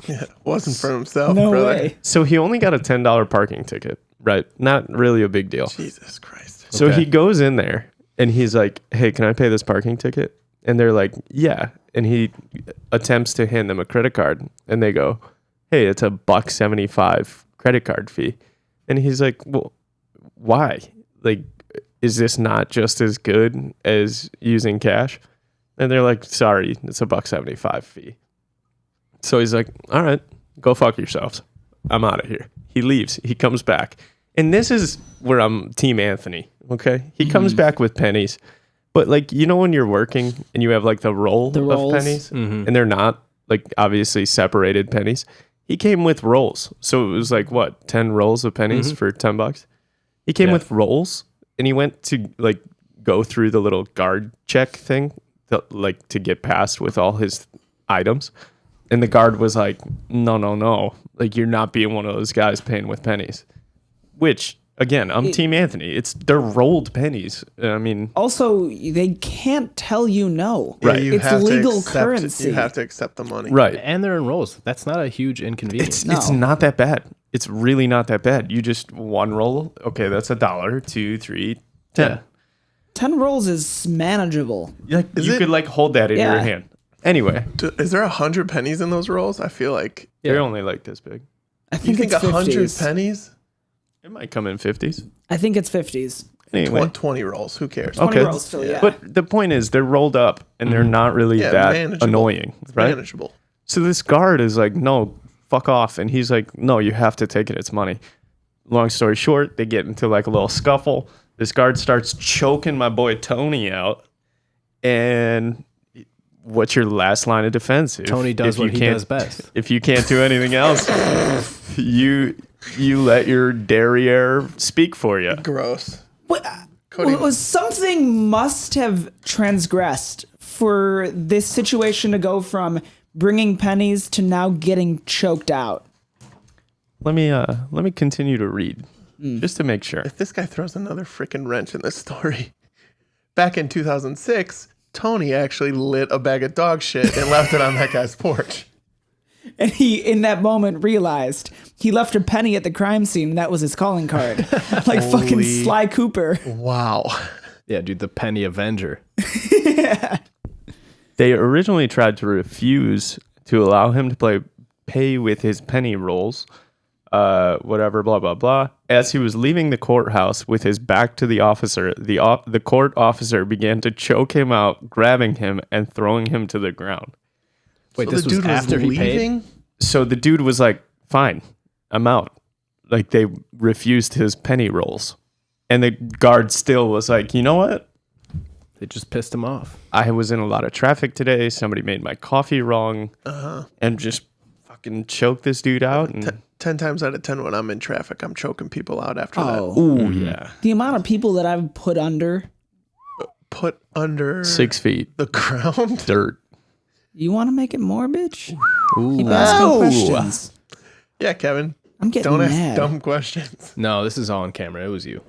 [SPEAKER 4] Yeah, wasn't for himself,
[SPEAKER 1] No
[SPEAKER 4] brother.
[SPEAKER 1] way.
[SPEAKER 3] so he only got a $10 parking ticket, right? Not really a big deal.
[SPEAKER 4] Jesus Christ.
[SPEAKER 3] So
[SPEAKER 2] Okay.
[SPEAKER 3] he goes in there and he's like, "Hey, can I pay this parking ticket?" And they're like, "Yeah." And he attempts to hand them a credit card, and they go, "Hey, it's a $1.75 credit card fee." And he's like, "Well, why? Like, is this not just as good as using cash?" And they're like, "Sorry, it's a $1.75 fee." So he's like, "All right, go fuck yourselves. I'm out of here." He leaves. He comes back. And this is where I'm Team Anthony, okay? He comes back with pennies. But, like, you know when you're working and you have, like, the roll
[SPEAKER 1] The
[SPEAKER 3] of
[SPEAKER 1] rolls.
[SPEAKER 3] pennies? And they're not, like, obviously separated pennies. He came with rolls. So it was, like, what, 10 rolls of pennies for $10? He came
[SPEAKER 2] Yeah.
[SPEAKER 3] with rolls, and he went to, like, go through the little guard check thing, to get past with all his items. And the guard was like, no. Like, you're not being one of those guys paying with pennies. Which, again, I'm Team Anthony. They're rolled pennies. I mean,
[SPEAKER 1] Also, they can't tell you no.
[SPEAKER 3] Right.
[SPEAKER 4] You
[SPEAKER 1] It's
[SPEAKER 4] have to
[SPEAKER 1] legal
[SPEAKER 4] accept-
[SPEAKER 1] currency.
[SPEAKER 4] You have to accept the money.
[SPEAKER 3] right.
[SPEAKER 2] And they're in rolls. That's not a huge inconvenience.
[SPEAKER 3] It's not that bad. It's really not that bad. You just one roll. Okay, that's $1, 2, 3, 10.
[SPEAKER 2] Yeah.
[SPEAKER 1] 10 rolls is manageable.
[SPEAKER 3] Like, you
[SPEAKER 4] it-
[SPEAKER 3] could like hold that in
[SPEAKER 1] Yeah.
[SPEAKER 3] your hand. Anyway,
[SPEAKER 4] Is there 100 pennies in those rolls? I feel like.
[SPEAKER 3] they're only like this big.
[SPEAKER 1] I
[SPEAKER 4] You
[SPEAKER 1] think
[SPEAKER 4] think
[SPEAKER 1] it's
[SPEAKER 4] 100
[SPEAKER 1] 50s.
[SPEAKER 4] pennies?
[SPEAKER 3] It might come in 50s.
[SPEAKER 1] I think it's 50s.
[SPEAKER 3] Anyway,
[SPEAKER 4] 20 rolls. Who cares?
[SPEAKER 1] 20
[SPEAKER 3] okay.
[SPEAKER 1] rolls still, yeah.
[SPEAKER 3] But the point is, they're rolled up and they're not really
[SPEAKER 4] Yeah,
[SPEAKER 3] that
[SPEAKER 4] manageable.
[SPEAKER 3] annoying,
[SPEAKER 4] It's
[SPEAKER 3] right?
[SPEAKER 4] manageable.
[SPEAKER 3] So this guard is like, no, fuck off. And he's like, no, you have to take it. It's money. Long story short, they get into like a little scuffle. This guard starts choking my boy Tony out. And what's your last line of defense?
[SPEAKER 2] Tony does what he does best.
[SPEAKER 3] If you can't do anything else, you let your derriere speak for you.
[SPEAKER 4] Gross.
[SPEAKER 1] What,
[SPEAKER 4] Cody-
[SPEAKER 1] something must have transgressed for this situation to go from bringing pennies to now getting choked out.
[SPEAKER 3] Let me continue to read just to make sure.
[SPEAKER 4] If this guy throws another freaking wrench in this story, back in 2006, Tony actually lit a bag of dog shit and left it on that guy's porch.
[SPEAKER 1] And he, in that moment, realized he left a penny at the crime scene, and that was his calling card. Like fucking
[SPEAKER 4] Holy-
[SPEAKER 1] Sly Cooper.
[SPEAKER 4] Wow.
[SPEAKER 2] Yeah, dude, the Penny Avenger.
[SPEAKER 3] They originally tried to refuse to allow him to pay with his penny rolls, whatever, blah, blah, blah. as he was leaving the courthouse with his back to the officer, the court officer began to choke him out, grabbing him and throwing him to the ground.
[SPEAKER 2] Wait,
[SPEAKER 4] So
[SPEAKER 2] this
[SPEAKER 4] the
[SPEAKER 2] was
[SPEAKER 4] dude
[SPEAKER 2] after he paid?
[SPEAKER 3] So the dude was like, fine, I'm out. Like, they refused his penny rolls. And the guard still was like, you know what?
[SPEAKER 2] They just pissed him off.
[SPEAKER 3] I was in a lot of traffic today. Somebody made my coffee wrong. And just fucking choked this dude out. And
[SPEAKER 4] 10 times out of 10 when I'm in traffic, I'm choking people out after that.
[SPEAKER 3] ooh, yeah.
[SPEAKER 1] The amount of people that I've put under.
[SPEAKER 4] Put under
[SPEAKER 3] 6 feet.
[SPEAKER 4] the ground.
[SPEAKER 3] Dirt.
[SPEAKER 1] You want to make it more, bitch?
[SPEAKER 2] Ooh.
[SPEAKER 1] Keep asking questions.
[SPEAKER 4] Yeah, Kevin.
[SPEAKER 1] I'm getting
[SPEAKER 4] Don't
[SPEAKER 1] mad.
[SPEAKER 4] ask dumb questions.
[SPEAKER 2] No, this is all on camera. It was you.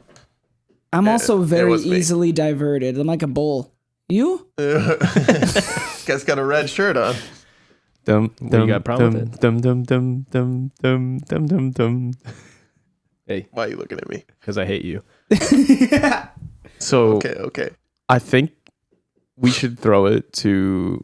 [SPEAKER 1] I'm also very
[SPEAKER 4] was me.
[SPEAKER 1] easily diverted. I'm like a bull. You?
[SPEAKER 4] Guy's got a red shirt on.
[SPEAKER 3] Dum,
[SPEAKER 2] What do you got a problem with it?
[SPEAKER 3] Dum, dum, dum, dum, dum, dum, dum, dum.
[SPEAKER 2] Hey,
[SPEAKER 4] Why are you looking at me?
[SPEAKER 2] because I hate you.
[SPEAKER 3] So
[SPEAKER 4] Okay.
[SPEAKER 3] I think we should throw it to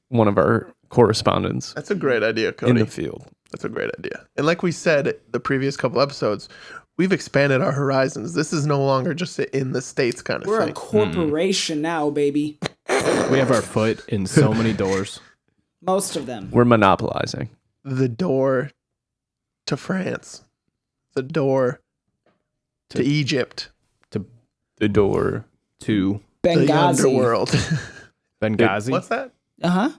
[SPEAKER 3] one of our correspondents
[SPEAKER 4] That's a great idea, Cody.
[SPEAKER 3] in the field.
[SPEAKER 4] That's a great idea. And like we said the previous couple episodes, we've expanded our horizons. This is no longer just a in the States kind of
[SPEAKER 1] We're a
[SPEAKER 4] thing.
[SPEAKER 1] corporation now, baby.
[SPEAKER 2] We have our foot in so many doors.
[SPEAKER 1] Most of them.
[SPEAKER 3] We're monopolizing.
[SPEAKER 4] The door to France. The door to Egypt.
[SPEAKER 3] The door.
[SPEAKER 2] To
[SPEAKER 4] The
[SPEAKER 1] Benghazi.
[SPEAKER 4] underworld.
[SPEAKER 2] Benghazi.
[SPEAKER 4] What's that?
[SPEAKER 1] Uh-huh.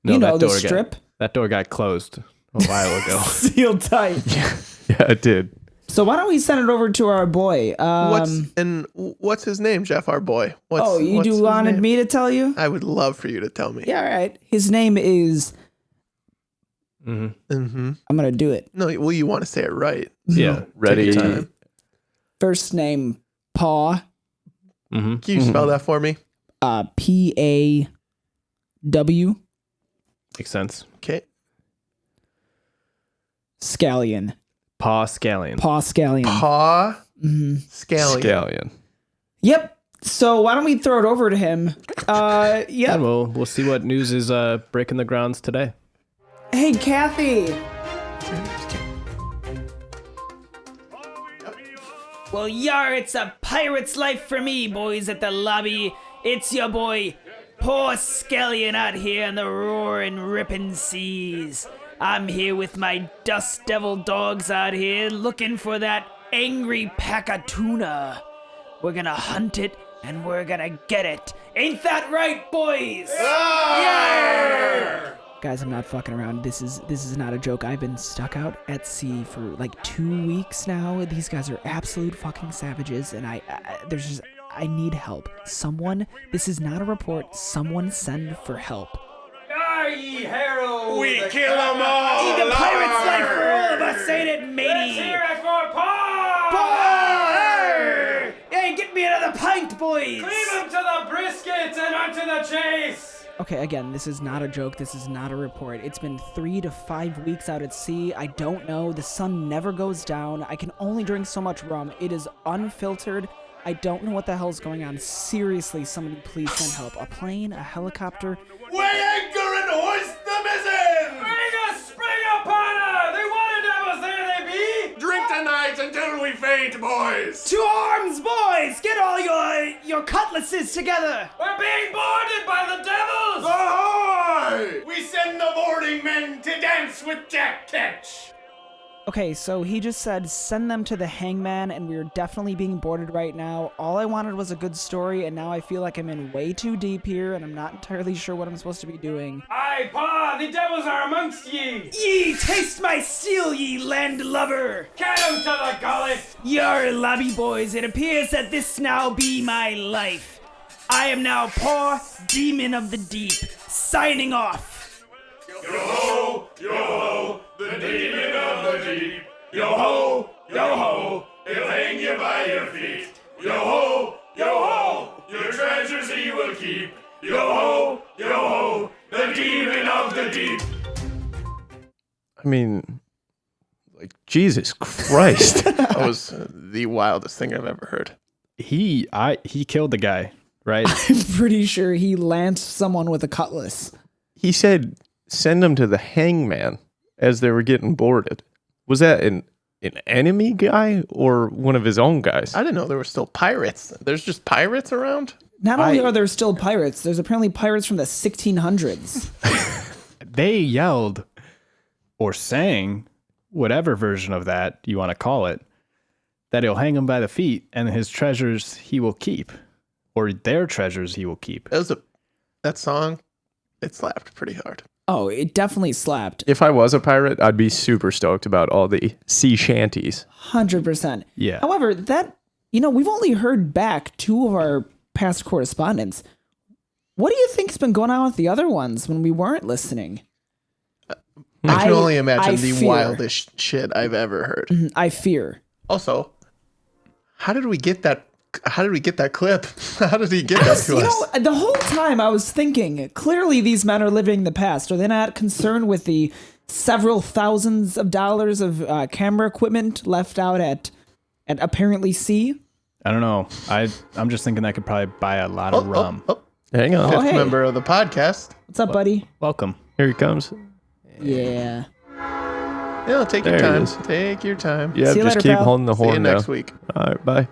[SPEAKER 2] No,
[SPEAKER 1] You know,
[SPEAKER 2] that
[SPEAKER 1] the
[SPEAKER 2] door
[SPEAKER 1] strip.
[SPEAKER 2] That door got closed a while ago.
[SPEAKER 1] Sealed tight.
[SPEAKER 3] Yeah, it did.
[SPEAKER 1] So why don't we send it over to our boy?
[SPEAKER 4] What's his name, Jeff, our boy? What's
[SPEAKER 1] you
[SPEAKER 4] his
[SPEAKER 1] wanted
[SPEAKER 4] name?
[SPEAKER 1] me to tell you?
[SPEAKER 4] I would love for you to tell me.
[SPEAKER 1] Yeah, all right. His name is...
[SPEAKER 4] Mm-hmm.
[SPEAKER 1] I'm going to do it.
[SPEAKER 4] No, well, you want to say it right.
[SPEAKER 2] Yeah.
[SPEAKER 3] Ready?
[SPEAKER 4] Take your time.
[SPEAKER 1] First name, Paw.
[SPEAKER 2] Mm-hmm.
[SPEAKER 4] Can you spell that for me?
[SPEAKER 1] P-A-W.
[SPEAKER 2] Makes sense.
[SPEAKER 4] Okay.
[SPEAKER 1] Scallion.
[SPEAKER 2] Paw Scallion.
[SPEAKER 1] Paw Scallion.
[SPEAKER 4] Paw
[SPEAKER 1] Mhm.
[SPEAKER 4] Scallion.
[SPEAKER 3] Scallion.
[SPEAKER 1] Yep. So why don't we throw it over to him?
[SPEAKER 2] And
[SPEAKER 1] Yeah.
[SPEAKER 2] we'll see what news is breaking the grounds today.
[SPEAKER 1] Hey, Kathy. Well, yar, it's a pirate's life for me, boys at the lobby. It's your boy, Paw Scallion, out here in the roaring, ripping seas. I'm here with my dust devil dogs out here looking for that angry pack of tuna. We're gonna hunt it and we're gonna get it. Ain't that right, boys? Yeah! Guys, I'm not fucking around. This is not a joke. I've been stuck out at sea for like 2 weeks now. These guys are absolute fucking savages, and I need help. Someone, this is not a report. Someone send for help.
[SPEAKER 5] We
[SPEAKER 6] kill 'em all!
[SPEAKER 1] The pirate's life for all of us, ain't it, matey?
[SPEAKER 5] Let's hear it for Paul!
[SPEAKER 1] Paul! Hey, get me another pint, boys!
[SPEAKER 5] Leave him to the brisket and onto the chase!
[SPEAKER 1] Okay, again, this is not a joke. This is not a report. It's been 3 to 5 weeks out at sea. I don't know. The sun never goes down. I can only drink so much rum. It is unfiltered. I don't know what the hell's going on. Seriously, somebody please send help. A plane, a helicopter.
[SPEAKER 6] Weigh anchor and hoist the mizzen!
[SPEAKER 5] Bring us spring upon her! The water devils, there they be!
[SPEAKER 6] Drink tonight until we faint, boys!
[SPEAKER 1] To arms, boys! Get all your cutlasses together!
[SPEAKER 5] We're being boarded by the devils!
[SPEAKER 6] Ahoy! We send the boarding men to dance with Jack Ketch!
[SPEAKER 1] Okay, so he just said send them to the hangman, and we're definitely being boarded right now. All I wanted was a good story, and now I feel like I'm in way too deep here, and I'm not entirely sure what I'm supposed to be doing.
[SPEAKER 5] Aye, Pa, the devils are amongst ye!
[SPEAKER 1] Ye taste my steel, ye landlubber!
[SPEAKER 5] Get him to the gullet!
[SPEAKER 1] Yar, lobby boys, it appears that this now be my life. I am now Paw, demon of the deep, signing off.
[SPEAKER 6] Yo-ho, yo-ho, the demon of the deep. Yo-ho, yo-ho, he'll hang you by your feet. Yo-ho, yo-ho, your treasures he will keep. Yo-ho, yo-ho, the demon of the deep.
[SPEAKER 3] I mean, like, Jesus Christ.
[SPEAKER 4] That was the wildest thing I've ever heard.
[SPEAKER 2] He killed the guy, right?
[SPEAKER 1] I'm pretty sure he lanced someone with a cutlass.
[SPEAKER 3] He said send them to the hangman as they were getting boarded. Was that an enemy guy or one of his own guys?
[SPEAKER 4] I didn't know there were still pirates. There's just pirates around?
[SPEAKER 1] Not only are there still pirates, there's apparently pirates from the 1600s.
[SPEAKER 2] They yelled or sang, whatever version of that you want to call it, that he'll hang him by the feet and his treasures he will keep, or their treasures he will keep.
[SPEAKER 4] That song, it slapped pretty hard.
[SPEAKER 1] Oh, it definitely slapped.
[SPEAKER 3] If I was a pirate, I'd be super stoked about all the sea shanties.
[SPEAKER 1] 100%.
[SPEAKER 2] Yeah.
[SPEAKER 1] However, we've only heard back 2 of our past correspondents. What do you think's been going on with the other ones when we weren't listening?
[SPEAKER 4] I can only imagine the
[SPEAKER 1] fear.
[SPEAKER 4] wildest shit I've ever heard.
[SPEAKER 1] I fear.
[SPEAKER 4] Also, how did we get that? How did we get that clip? How did he get that to us?
[SPEAKER 1] The whole time I was thinking, clearly these men are living the past. Are they not concerned with the several thousands of dollars of camera equipment left out at apparently sea?
[SPEAKER 2] I don't know. I'm just thinking I could probably buy a lot of rum.
[SPEAKER 3] Hang on.
[SPEAKER 4] Fifth
[SPEAKER 1] hey.
[SPEAKER 4] member of the podcast.
[SPEAKER 1] What's up, buddy?
[SPEAKER 2] Welcome.
[SPEAKER 3] Here he comes.
[SPEAKER 1] Yeah.
[SPEAKER 4] Take your
[SPEAKER 3] There he
[SPEAKER 4] time.
[SPEAKER 3] is.
[SPEAKER 4] Take your time.
[SPEAKER 3] Yeah,
[SPEAKER 1] See you
[SPEAKER 3] just
[SPEAKER 1] later,
[SPEAKER 3] keep
[SPEAKER 1] pal.
[SPEAKER 3] holding the
[SPEAKER 4] See you
[SPEAKER 3] horn
[SPEAKER 4] next
[SPEAKER 3] down.
[SPEAKER 4] week.
[SPEAKER 3] All right, bye.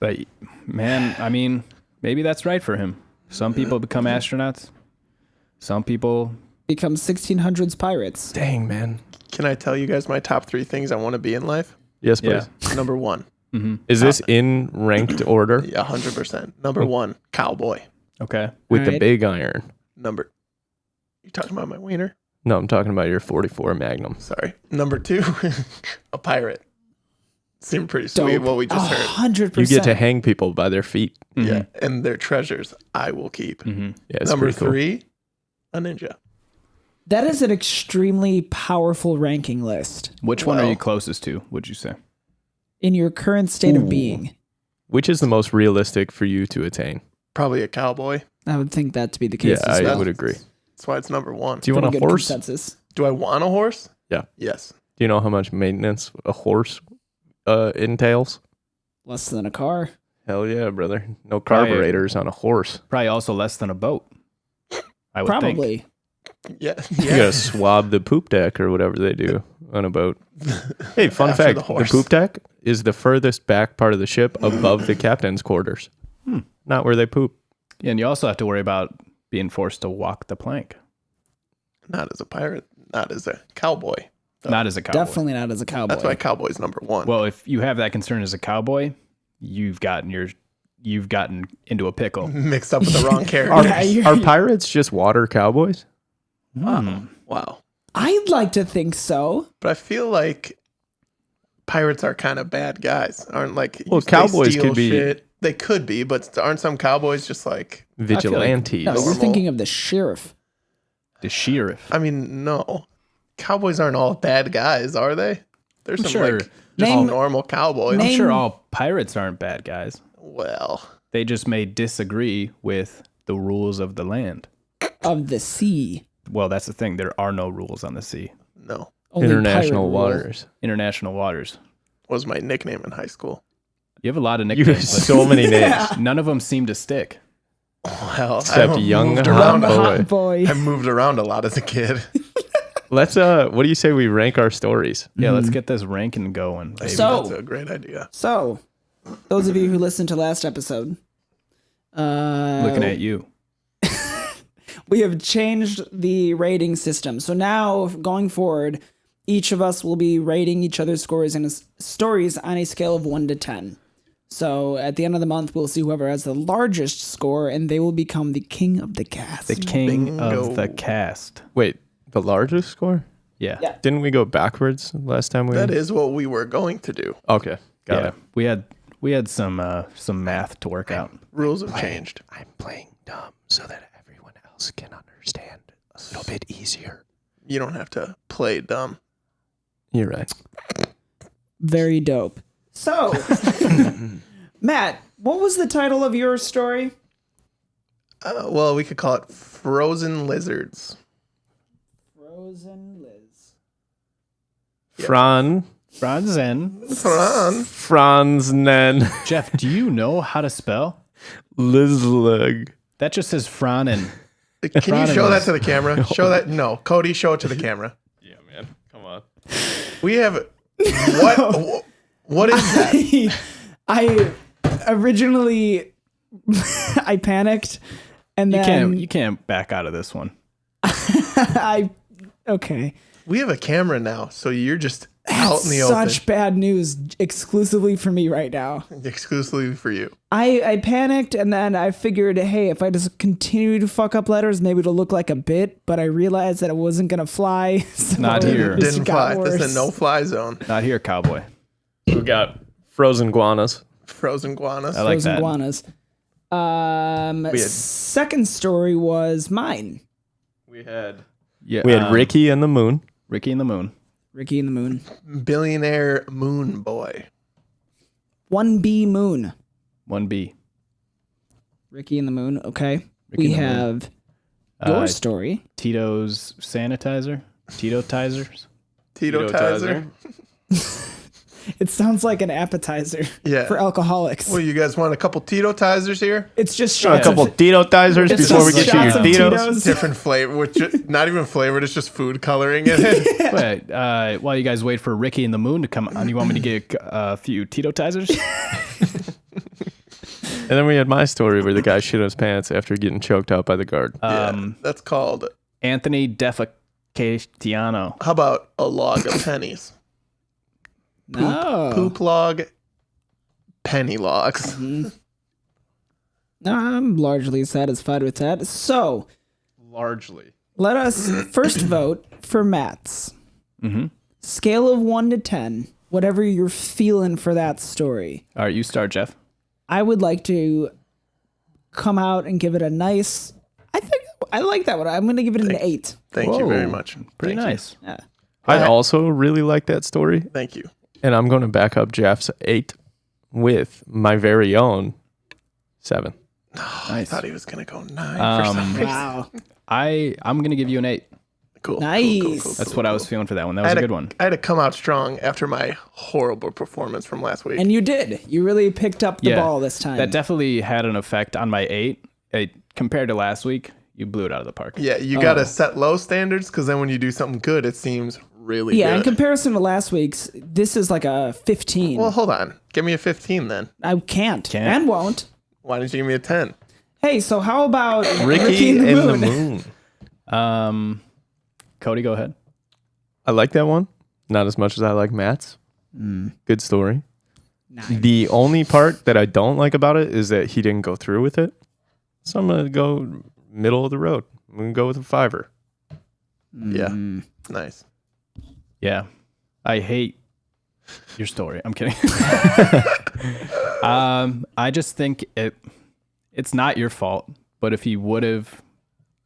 [SPEAKER 2] But man, I mean, maybe that's right for him. Some people become astronauts. Some people.
[SPEAKER 1] Become 1600s pirates.
[SPEAKER 3] Dang, man.
[SPEAKER 4] Can I tell you guys my top 3 things I want to be in life?
[SPEAKER 3] Yes, please.
[SPEAKER 2] Yeah.
[SPEAKER 4] Number 1,
[SPEAKER 3] Is this in ranked order
[SPEAKER 4] 100%. Number 1, cowboy.
[SPEAKER 2] Okay.
[SPEAKER 3] with the
[SPEAKER 1] Alright.
[SPEAKER 3] big iron?
[SPEAKER 4] You talking about my wiener?
[SPEAKER 3] No, I'm talking about your 44 Magnum.
[SPEAKER 4] Sorry. Number 2, a pirate. Seemed pretty sweet
[SPEAKER 1] Dope.
[SPEAKER 4] what we just heard.
[SPEAKER 1] 100%.
[SPEAKER 3] You get to hang people by their feet.
[SPEAKER 4] Yeah, and their treasures I will keep.
[SPEAKER 3] Yeah, it's
[SPEAKER 4] Number
[SPEAKER 3] pretty cool.
[SPEAKER 4] 3, a ninja.
[SPEAKER 1] That is an extremely powerful ranking list
[SPEAKER 2] Which one are
[SPEAKER 4] Well-
[SPEAKER 2] you closest to, would you say?
[SPEAKER 1] in your current state of being.
[SPEAKER 3] Which is the most realistic for you to attain?
[SPEAKER 4] Probably a cowboy.
[SPEAKER 1] I would think that to be the case
[SPEAKER 3] Yeah,
[SPEAKER 1] as
[SPEAKER 3] I
[SPEAKER 1] well.
[SPEAKER 3] would agree.
[SPEAKER 4] That's why it's number 1.
[SPEAKER 3] Do you want
[SPEAKER 1] Pretty
[SPEAKER 3] a
[SPEAKER 1] good
[SPEAKER 3] horse?
[SPEAKER 1] consensus.
[SPEAKER 4] Do I want a horse?
[SPEAKER 3] Yeah.
[SPEAKER 4] Yes.
[SPEAKER 3] Do you know how much maintenance a horse entails?
[SPEAKER 1] Less than a car.
[SPEAKER 3] Hell yeah, brother. No
[SPEAKER 2] Probably-
[SPEAKER 3] carburetors on a horse.
[SPEAKER 2] Probably also less than a boat. I would think.
[SPEAKER 1] Probably.
[SPEAKER 4] Yeah.
[SPEAKER 3] You gotta swab the poop deck or whatever they do on a boat. Hey, fun
[SPEAKER 4] After
[SPEAKER 3] fact:
[SPEAKER 4] the
[SPEAKER 3] the
[SPEAKER 4] horse.
[SPEAKER 3] poop deck is the furthest back part of the ship above the captain's quarters. Not where they poop.
[SPEAKER 2] Yeah, and you also have to worry about being forced to walk the plank.
[SPEAKER 4] Not as a pirate, not as a cowboy.
[SPEAKER 2] Not as a cowboy.
[SPEAKER 1] Definitely not as a cowboy.
[SPEAKER 4] That's why cowboy's number 1.
[SPEAKER 2] Well, if you have that concern as a cowboy, you've gotten into a pickle.
[SPEAKER 4] Mixed up with the wrong
[SPEAKER 3] Are,
[SPEAKER 4] character.
[SPEAKER 3] are pirates just water cowboys?
[SPEAKER 4] Wow.
[SPEAKER 1] I'd like to think so.
[SPEAKER 4] But I feel like pirates are kind of bad guys. Aren't like
[SPEAKER 3] Well,
[SPEAKER 4] they
[SPEAKER 3] cowboys
[SPEAKER 4] steal
[SPEAKER 3] could be-
[SPEAKER 4] shit. They could be, but aren't some cowboys just like
[SPEAKER 3] Vigilantes.
[SPEAKER 1] No, you're
[SPEAKER 4] Normal.
[SPEAKER 1] thinking of the sheriff.
[SPEAKER 2] The sheriff.
[SPEAKER 4] I mean, no. Cowboys aren't all bad guys, are they? There's some
[SPEAKER 2] sure.
[SPEAKER 4] like just
[SPEAKER 1] Name-
[SPEAKER 4] normal cowboys.
[SPEAKER 1] name-
[SPEAKER 2] I'm sure all pirates aren't bad guys.
[SPEAKER 4] Well,
[SPEAKER 2] They just may disagree with the rules of the land.
[SPEAKER 1] Of the sea.
[SPEAKER 2] Well, that's the thing. There are no rules on the sea.
[SPEAKER 4] no.
[SPEAKER 1] Only
[SPEAKER 3] International
[SPEAKER 1] pirate rule.
[SPEAKER 3] waters.
[SPEAKER 2] International waters.
[SPEAKER 4] Was my nickname in high school.
[SPEAKER 2] You have a lot of
[SPEAKER 3] You have
[SPEAKER 2] nicknames, but
[SPEAKER 3] so many names.
[SPEAKER 2] none of them seem to stick.
[SPEAKER 4] Well,
[SPEAKER 3] Except
[SPEAKER 4] I
[SPEAKER 3] young
[SPEAKER 4] moved
[SPEAKER 3] hot
[SPEAKER 4] around.
[SPEAKER 3] boy.
[SPEAKER 1] Hot boy.
[SPEAKER 4] I moved around a lot as a kid.
[SPEAKER 3] Let's what do you say we rank our stories?
[SPEAKER 2] Yeah, let's get this ranking going. Baby.
[SPEAKER 1] So-
[SPEAKER 4] That's a great idea.
[SPEAKER 1] So, those of you who listened to last episode,
[SPEAKER 2] Looking at you.
[SPEAKER 1] we have changed the rating system. So now, going forward, each of us will be rating each other's stories on a scale of 1 to 10. So at the end of the month, we'll see whoever has the largest score, and they will become the king of the cast.
[SPEAKER 2] The king
[SPEAKER 4] Bingo.
[SPEAKER 2] of the cast.
[SPEAKER 3] Wait, the largest score?
[SPEAKER 2] Yeah.
[SPEAKER 1] Yeah.
[SPEAKER 3] Didn't we go backwards last time we?
[SPEAKER 4] That is what we were going to do.
[SPEAKER 3] Okay, got
[SPEAKER 2] Yeah.
[SPEAKER 3] it.
[SPEAKER 2] We had some math to work out.
[SPEAKER 4] Rules have changed.
[SPEAKER 3] I'm playing dumb so that everyone else can understand a little bit easier.
[SPEAKER 4] You don't have to play dumb.
[SPEAKER 3] You're right.
[SPEAKER 1] Very dope. So, Matt, what was the title of your story?
[SPEAKER 4] Well, we could call it Frozen Lizards.
[SPEAKER 1] Frozen Liz.
[SPEAKER 3] Franzen.
[SPEAKER 4] Fran.
[SPEAKER 2] Jeff, do you know how to spell?
[SPEAKER 3] Lizleg.
[SPEAKER 2] That just says Fronen.
[SPEAKER 4] Can you show that to the camera? Show that. No, Cody, show it to the camera.
[SPEAKER 3] Yeah, man. Come on.
[SPEAKER 4] We have What? What is that?
[SPEAKER 1] I originally I panicked and then
[SPEAKER 2] You can't back out of this one.
[SPEAKER 1] okay.
[SPEAKER 4] We have a camera now, so you're just out in the
[SPEAKER 1] Such
[SPEAKER 4] open.
[SPEAKER 1] bad news exclusively for me right now.
[SPEAKER 4] Exclusively for you.
[SPEAKER 1] I panicked and then I figured, hey, if I just continue to fuck up letters, maybe it'll look like a bit, but I realized that it wasn't going to fly. So
[SPEAKER 2] Not here.
[SPEAKER 1] it just
[SPEAKER 4] Didn't
[SPEAKER 1] got
[SPEAKER 4] fly. This is
[SPEAKER 1] worse.
[SPEAKER 4] a no-fly zone.
[SPEAKER 2] Not here, cowboy.
[SPEAKER 3] We got frozen guanas.
[SPEAKER 4] Frozen guanas.
[SPEAKER 2] I like
[SPEAKER 1] Frozen
[SPEAKER 2] that.
[SPEAKER 1] iguanas.
[SPEAKER 4] We had-
[SPEAKER 1] Second story was mine.
[SPEAKER 3] We had
[SPEAKER 2] Yeah,
[SPEAKER 3] Ricky and the Moon.
[SPEAKER 2] Ricky and the Moon.
[SPEAKER 1] Ricky and the Moon.
[SPEAKER 4] Billionaire Moon Boy.
[SPEAKER 1] 1B Moon.
[SPEAKER 2] 1B.
[SPEAKER 1] Ricky and the Moon. Okay.
[SPEAKER 2] Ricky
[SPEAKER 1] we
[SPEAKER 2] and the Moon.
[SPEAKER 1] have your
[SPEAKER 2] Uh,
[SPEAKER 1] story.
[SPEAKER 2] Tito's sanitizer. Tito-tizers.
[SPEAKER 4] Tito-tizer.
[SPEAKER 1] It sounds like an appetizer
[SPEAKER 4] Yeah.
[SPEAKER 1] for alcoholics.
[SPEAKER 4] Well, you guys want a couple Tito-tizers here?
[SPEAKER 1] It's just
[SPEAKER 3] A
[SPEAKER 1] shots
[SPEAKER 3] couple
[SPEAKER 1] of
[SPEAKER 3] Tito-tizers
[SPEAKER 1] it's
[SPEAKER 3] before we
[SPEAKER 1] just
[SPEAKER 3] get to your
[SPEAKER 1] shots of
[SPEAKER 3] Titos.
[SPEAKER 1] Tito's.
[SPEAKER 4] Different flavor, which not even flavored. It's just food coloring in it.
[SPEAKER 2] Wait, while you guys wait for Ricky and the Moon to come on, you want me to get a few Tito-tizers?
[SPEAKER 3] And then we had my story where the guy shit his pants after getting choked out by the guard.
[SPEAKER 4] That's called.
[SPEAKER 2] Anthony Defecatiano.
[SPEAKER 4] How about a log of pennies?
[SPEAKER 1] No.
[SPEAKER 4] Poop log. Penny logs.
[SPEAKER 1] No, I'm largely satisfied with that. So
[SPEAKER 3] Largely.
[SPEAKER 1] let us first vote for Matt's.
[SPEAKER 2] Mm-hmm.
[SPEAKER 1] Scale of 1 to 10, whatever you're feeling for that story.
[SPEAKER 2] All right, you start, Jeff.
[SPEAKER 1] I would like to come out and give it a nice. I think I like that one. I'm going to give it an 8.
[SPEAKER 4] Thank you very
[SPEAKER 2] Whoa,
[SPEAKER 4] much.
[SPEAKER 2] Pretty
[SPEAKER 4] Thank you.
[SPEAKER 2] nice.
[SPEAKER 1] Yeah.
[SPEAKER 3] I also really like that story.
[SPEAKER 4] Thank you.
[SPEAKER 3] And I'm going to back up Jeff's 8 with my very own 7.
[SPEAKER 4] I
[SPEAKER 2] Nice.
[SPEAKER 4] thought he was going to go 9 for some reason.
[SPEAKER 1] Wow.
[SPEAKER 2] I'm going to give you an 8.
[SPEAKER 4] Cool.
[SPEAKER 1] Nice.
[SPEAKER 2] That's what I was feeling for that one. That
[SPEAKER 4] I
[SPEAKER 2] was
[SPEAKER 4] had
[SPEAKER 2] a good one.
[SPEAKER 4] I had to come out strong after my horrible performance from last week.
[SPEAKER 1] And you did. You really picked up the
[SPEAKER 2] Yeah,
[SPEAKER 1] ball this time.
[SPEAKER 2] That definitely had an effect on my 8. Compared to last week, you blew it out of the park.
[SPEAKER 4] yeah, you got to set low standards because then when you do something good, it seems really
[SPEAKER 1] yeah, in
[SPEAKER 4] good.
[SPEAKER 1] comparison to last week's, this is like a 15.
[SPEAKER 4] Well, hold on. Give me a 15 then.
[SPEAKER 1] I can't and won't.
[SPEAKER 4] Why didn't you give me a 10?
[SPEAKER 1] Hey, so how about
[SPEAKER 3] Ricky
[SPEAKER 1] and
[SPEAKER 3] and the Moon.
[SPEAKER 2] Cody, go ahead.
[SPEAKER 3] I like that one. Not as much as I like Matt's. Good story.
[SPEAKER 1] Nice.
[SPEAKER 3] The only part that I don't like about it is that he didn't go through with it. So I'm going to go middle of the road. I'm going to go with a 5.
[SPEAKER 4] Yeah. Nice.
[SPEAKER 2] Yeah. I hate your story. I'm kidding. I just think it's not your fault, but if he would have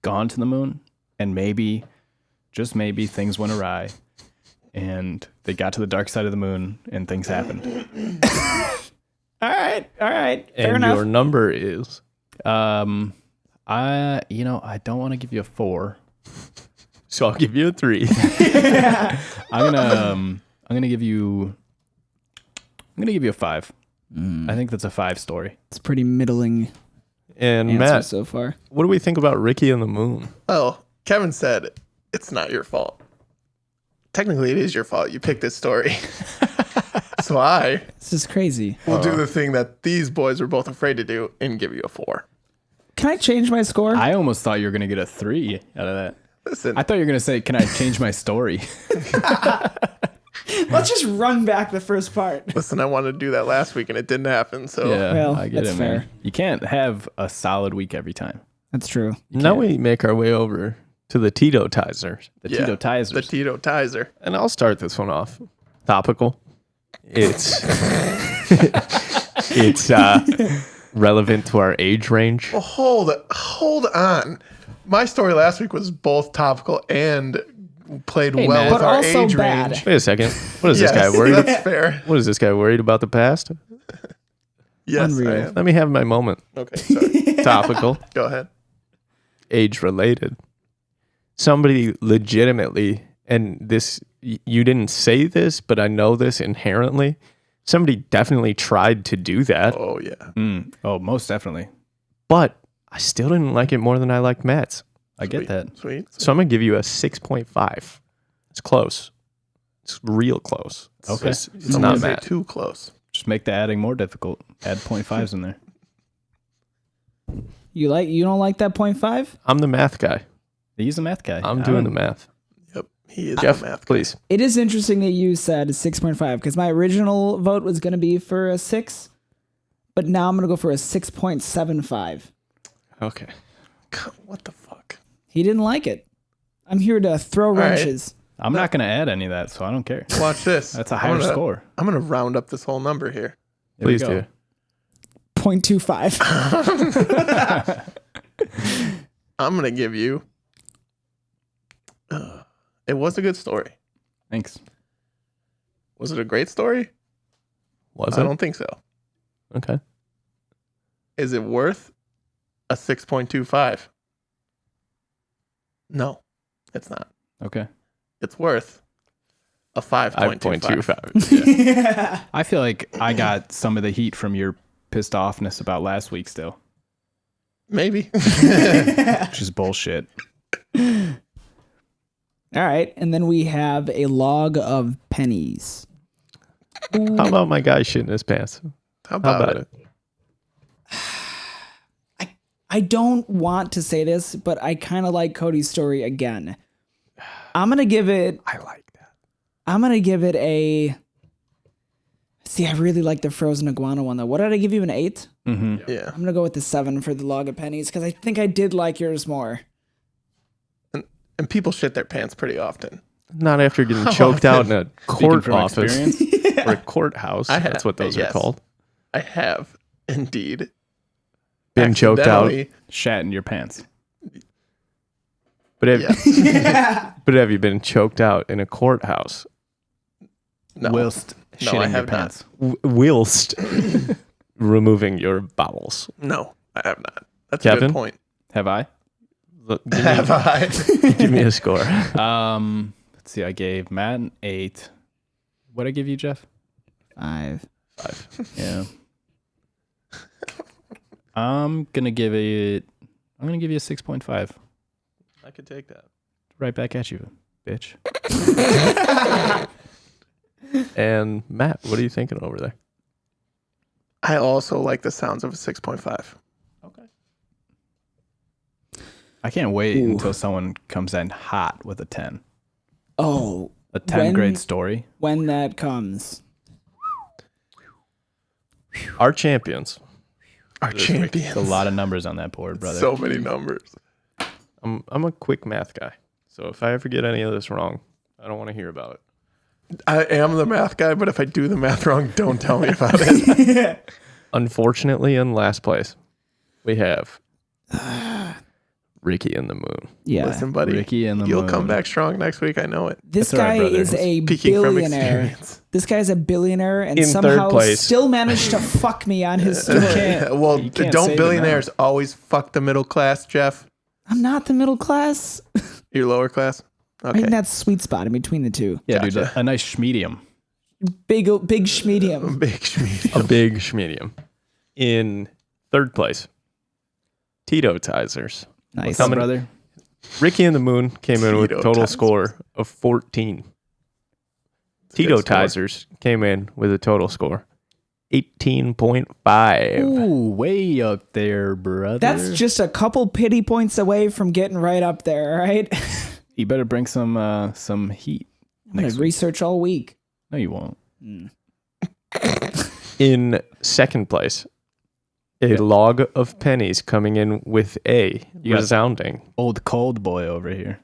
[SPEAKER 2] gone to the moon and maybe, just maybe, things went awry and they got to the dark side of the moon and things happened.
[SPEAKER 1] All right. Fair
[SPEAKER 3] And
[SPEAKER 1] enough.
[SPEAKER 3] your number is?
[SPEAKER 2] I don't want to give you a 4.
[SPEAKER 3] So I'll give you a 3.
[SPEAKER 2] I'm gonna give you a 5. I think that's a 5 story.
[SPEAKER 1] It's pretty middling
[SPEAKER 3] And
[SPEAKER 1] answer
[SPEAKER 3] Matt,
[SPEAKER 1] so far.
[SPEAKER 3] what do we think about Ricky and the Moon?
[SPEAKER 4] Oh, Kevin said it's not your fault. Technically, it is your fault. You picked this story. So I
[SPEAKER 1] This is crazy.
[SPEAKER 4] will do the thing that these boys were both afraid to do and give you a 4.
[SPEAKER 1] Can I change my score?
[SPEAKER 2] I almost thought you were gonna get a 3 out of that.
[SPEAKER 4] Listen,
[SPEAKER 2] I thought you were gonna say, "Can I change my story?"
[SPEAKER 1] Let's just run back the first part.
[SPEAKER 4] I wanted to do that last week and it didn't happen. So
[SPEAKER 2] Yeah,
[SPEAKER 1] Well,
[SPEAKER 2] I get
[SPEAKER 1] that's
[SPEAKER 2] it, man.
[SPEAKER 1] fair.
[SPEAKER 2] You can't have a solid week every time.
[SPEAKER 1] That's true.
[SPEAKER 3] Now we make our way over to the Tito-tizers.
[SPEAKER 2] The
[SPEAKER 4] yeah,
[SPEAKER 2] Tito-tizers.
[SPEAKER 4] the Tito-tizer.
[SPEAKER 3] And I'll start this one off. Topical. It's it's relevant to our age range.
[SPEAKER 4] Well, hold on. My story last week was both topical and played well
[SPEAKER 2] man.
[SPEAKER 4] with
[SPEAKER 1] But
[SPEAKER 4] our
[SPEAKER 1] also
[SPEAKER 4] age
[SPEAKER 1] bad.
[SPEAKER 4] range.
[SPEAKER 3] Wait a second. What is this
[SPEAKER 4] Yes,
[SPEAKER 3] guy worried?
[SPEAKER 4] That's fair.
[SPEAKER 3] What is this guy worried about the past?
[SPEAKER 4] Yes,
[SPEAKER 1] Unreal.
[SPEAKER 4] I am.
[SPEAKER 3] Let me have my moment.
[SPEAKER 4] Okay, sorry.
[SPEAKER 3] Topical,
[SPEAKER 4] Go ahead.
[SPEAKER 3] age related. Somebody legitimately, and this you didn't say this, but I know this inherently. Somebody definitely tried to do that,
[SPEAKER 4] Oh yeah.
[SPEAKER 2] Oh, most definitely.
[SPEAKER 3] but I still didn't like it more than I liked Matt's.
[SPEAKER 2] I get that.
[SPEAKER 4] Sweet.
[SPEAKER 3] So I'm gonna give you a 6.5. It's close. It's real close.
[SPEAKER 2] Okay.
[SPEAKER 3] It's not Matt.
[SPEAKER 4] Too close.
[SPEAKER 2] Just make the adding more difficult. Add 0.5s in there.
[SPEAKER 1] You don't like that 0.5?
[SPEAKER 3] I'm the math guy.
[SPEAKER 2] He's a math guy.
[SPEAKER 3] I'm doing the math.
[SPEAKER 4] Yep. He is
[SPEAKER 3] Jeff,
[SPEAKER 4] the math guy.
[SPEAKER 3] please.
[SPEAKER 1] It is interesting that you said 6.5 because my original vote was going to be for a 6, but now I'm going to go for a 6.75.
[SPEAKER 3] Okay.
[SPEAKER 4] What the fuck?
[SPEAKER 1] He didn't like it. I'm here to throw
[SPEAKER 4] right.
[SPEAKER 1] wrenches.
[SPEAKER 2] I'm not going to add any of that, so I don't care.
[SPEAKER 4] Watch this.
[SPEAKER 2] That's a higher score.
[SPEAKER 4] I'm gonna round up this whole number here.
[SPEAKER 2] There we
[SPEAKER 3] Please
[SPEAKER 2] go.
[SPEAKER 3] do.
[SPEAKER 1] 0.25.
[SPEAKER 4] I'm gonna give you. It was a good story.
[SPEAKER 2] Thanks.
[SPEAKER 4] Was it a great story?
[SPEAKER 3] Was
[SPEAKER 4] I
[SPEAKER 3] it?
[SPEAKER 4] don't think so.
[SPEAKER 3] Okay.
[SPEAKER 4] Is it worth a 6.25? No, it's not.
[SPEAKER 2] Okay.
[SPEAKER 4] It's worth a 5.25.
[SPEAKER 3] 5.25.
[SPEAKER 2] I feel like I got some of the heat from your pissed offness about last week still,
[SPEAKER 4] Maybe.
[SPEAKER 2] which is bullshit.
[SPEAKER 1] All right. And then we have a log of pennies.
[SPEAKER 3] How about my guy shitting his pants?
[SPEAKER 4] How about it?
[SPEAKER 1] I don't want to say this, but I kind of like Cody's story again. I'm going to give it.
[SPEAKER 3] I like that.
[SPEAKER 1] I'm going to give it a. See, I really like the frozen iguana one, though. What did I give you, an 8?
[SPEAKER 2] Mm-hmm.
[SPEAKER 4] Yeah.
[SPEAKER 1] I'm going to go with the 7 for the log of pennies because I think I did like yours more.
[SPEAKER 4] And people shit their pants pretty often.
[SPEAKER 3] Not after getting
[SPEAKER 4] How
[SPEAKER 3] choked out in
[SPEAKER 4] often?
[SPEAKER 3] a court
[SPEAKER 2] from
[SPEAKER 3] office
[SPEAKER 2] experience.
[SPEAKER 3] or a courthouse. That's what those are
[SPEAKER 4] yes.
[SPEAKER 3] called.
[SPEAKER 4] I have indeed
[SPEAKER 3] Been choked out.
[SPEAKER 4] accidentally-
[SPEAKER 2] Shat in your pants.
[SPEAKER 3] But have,
[SPEAKER 4] Yeah.
[SPEAKER 3] but have you been choked out in a courthouse
[SPEAKER 4] No.
[SPEAKER 2] Whilst
[SPEAKER 4] No,
[SPEAKER 2] shitting
[SPEAKER 4] I
[SPEAKER 2] your
[SPEAKER 4] have not.
[SPEAKER 2] pants.
[SPEAKER 3] whilst removing your bowels?
[SPEAKER 4] No, I have not. That's a
[SPEAKER 3] Kevin?
[SPEAKER 4] good point.
[SPEAKER 2] Have I?
[SPEAKER 3] Look, give,
[SPEAKER 4] Have I?
[SPEAKER 3] me, give me a score.
[SPEAKER 2] Let's see. I gave Matt an 8. What'd I give you, Jeff?
[SPEAKER 1] 5.
[SPEAKER 2] Yeah. I'm gonna give you a 6.5.
[SPEAKER 3] I could take that.
[SPEAKER 2] Right back at you, bitch.
[SPEAKER 3] And Matt, what are you thinking over there?
[SPEAKER 4] I also like the sounds of a 6.5.
[SPEAKER 3] Okay.
[SPEAKER 2] I can't wait until someone comes in hot with a 10.
[SPEAKER 1] Oh,
[SPEAKER 2] A 10 grade story.
[SPEAKER 1] when that comes.
[SPEAKER 3] Our champions.
[SPEAKER 4] Our champions.
[SPEAKER 2] There's a lot of numbers on that board, brother.
[SPEAKER 4] So many numbers.
[SPEAKER 3] I'm a quick math guy. So if I ever get any of this wrong, I don't want to hear about it.
[SPEAKER 4] I am the math guy, but if I do the math wrong, don't tell me about it.
[SPEAKER 3] Unfortunately, in last place, we have Ricky and the Moon.
[SPEAKER 1] Yeah.
[SPEAKER 4] Listen, buddy.
[SPEAKER 2] Ricky and the
[SPEAKER 4] You'll
[SPEAKER 2] Moon.
[SPEAKER 4] come back strong next week. I know it.
[SPEAKER 1] This
[SPEAKER 2] That's all right,
[SPEAKER 1] guy
[SPEAKER 2] brother.
[SPEAKER 1] is a
[SPEAKER 4] Speaking from
[SPEAKER 1] billionaire.
[SPEAKER 4] experience.
[SPEAKER 1] This guy's a billionaire and
[SPEAKER 3] In third
[SPEAKER 1] somehow
[SPEAKER 3] place.
[SPEAKER 1] still managed to fuck me on his story.
[SPEAKER 4] Well,
[SPEAKER 2] you can't
[SPEAKER 4] don't
[SPEAKER 2] save it
[SPEAKER 4] billionaires always fuck the middle class, Jeff?
[SPEAKER 1] I'm not the middle class.
[SPEAKER 4] You're lower class?
[SPEAKER 1] I'm
[SPEAKER 4] Okay.
[SPEAKER 1] in that sweet spot in between the two.
[SPEAKER 2] Yeah, dude,
[SPEAKER 4] Gotcha.
[SPEAKER 2] a nice schmedium.
[SPEAKER 1] Big schmedium.
[SPEAKER 4] Big schmedium.
[SPEAKER 3] A big schmedium. In third place, Tito Tizers.
[SPEAKER 1] Nice.
[SPEAKER 2] What's up,
[SPEAKER 3] Coming-
[SPEAKER 2] brother?
[SPEAKER 3] Total
[SPEAKER 4] Tito-tizers.
[SPEAKER 3] score of 14. Tito Tizers came in with a total score 18.5.
[SPEAKER 2] Ooh, way up there, brother.
[SPEAKER 1] That's just a couple pity points away from getting right up there, all right?
[SPEAKER 2] You better bring some heat.
[SPEAKER 1] I'm going to research all week.
[SPEAKER 2] No, you won't.
[SPEAKER 3] In second place, a log of pennies coming in with a
[SPEAKER 2] You got-
[SPEAKER 3] resounding,
[SPEAKER 2] Old cold boy over here.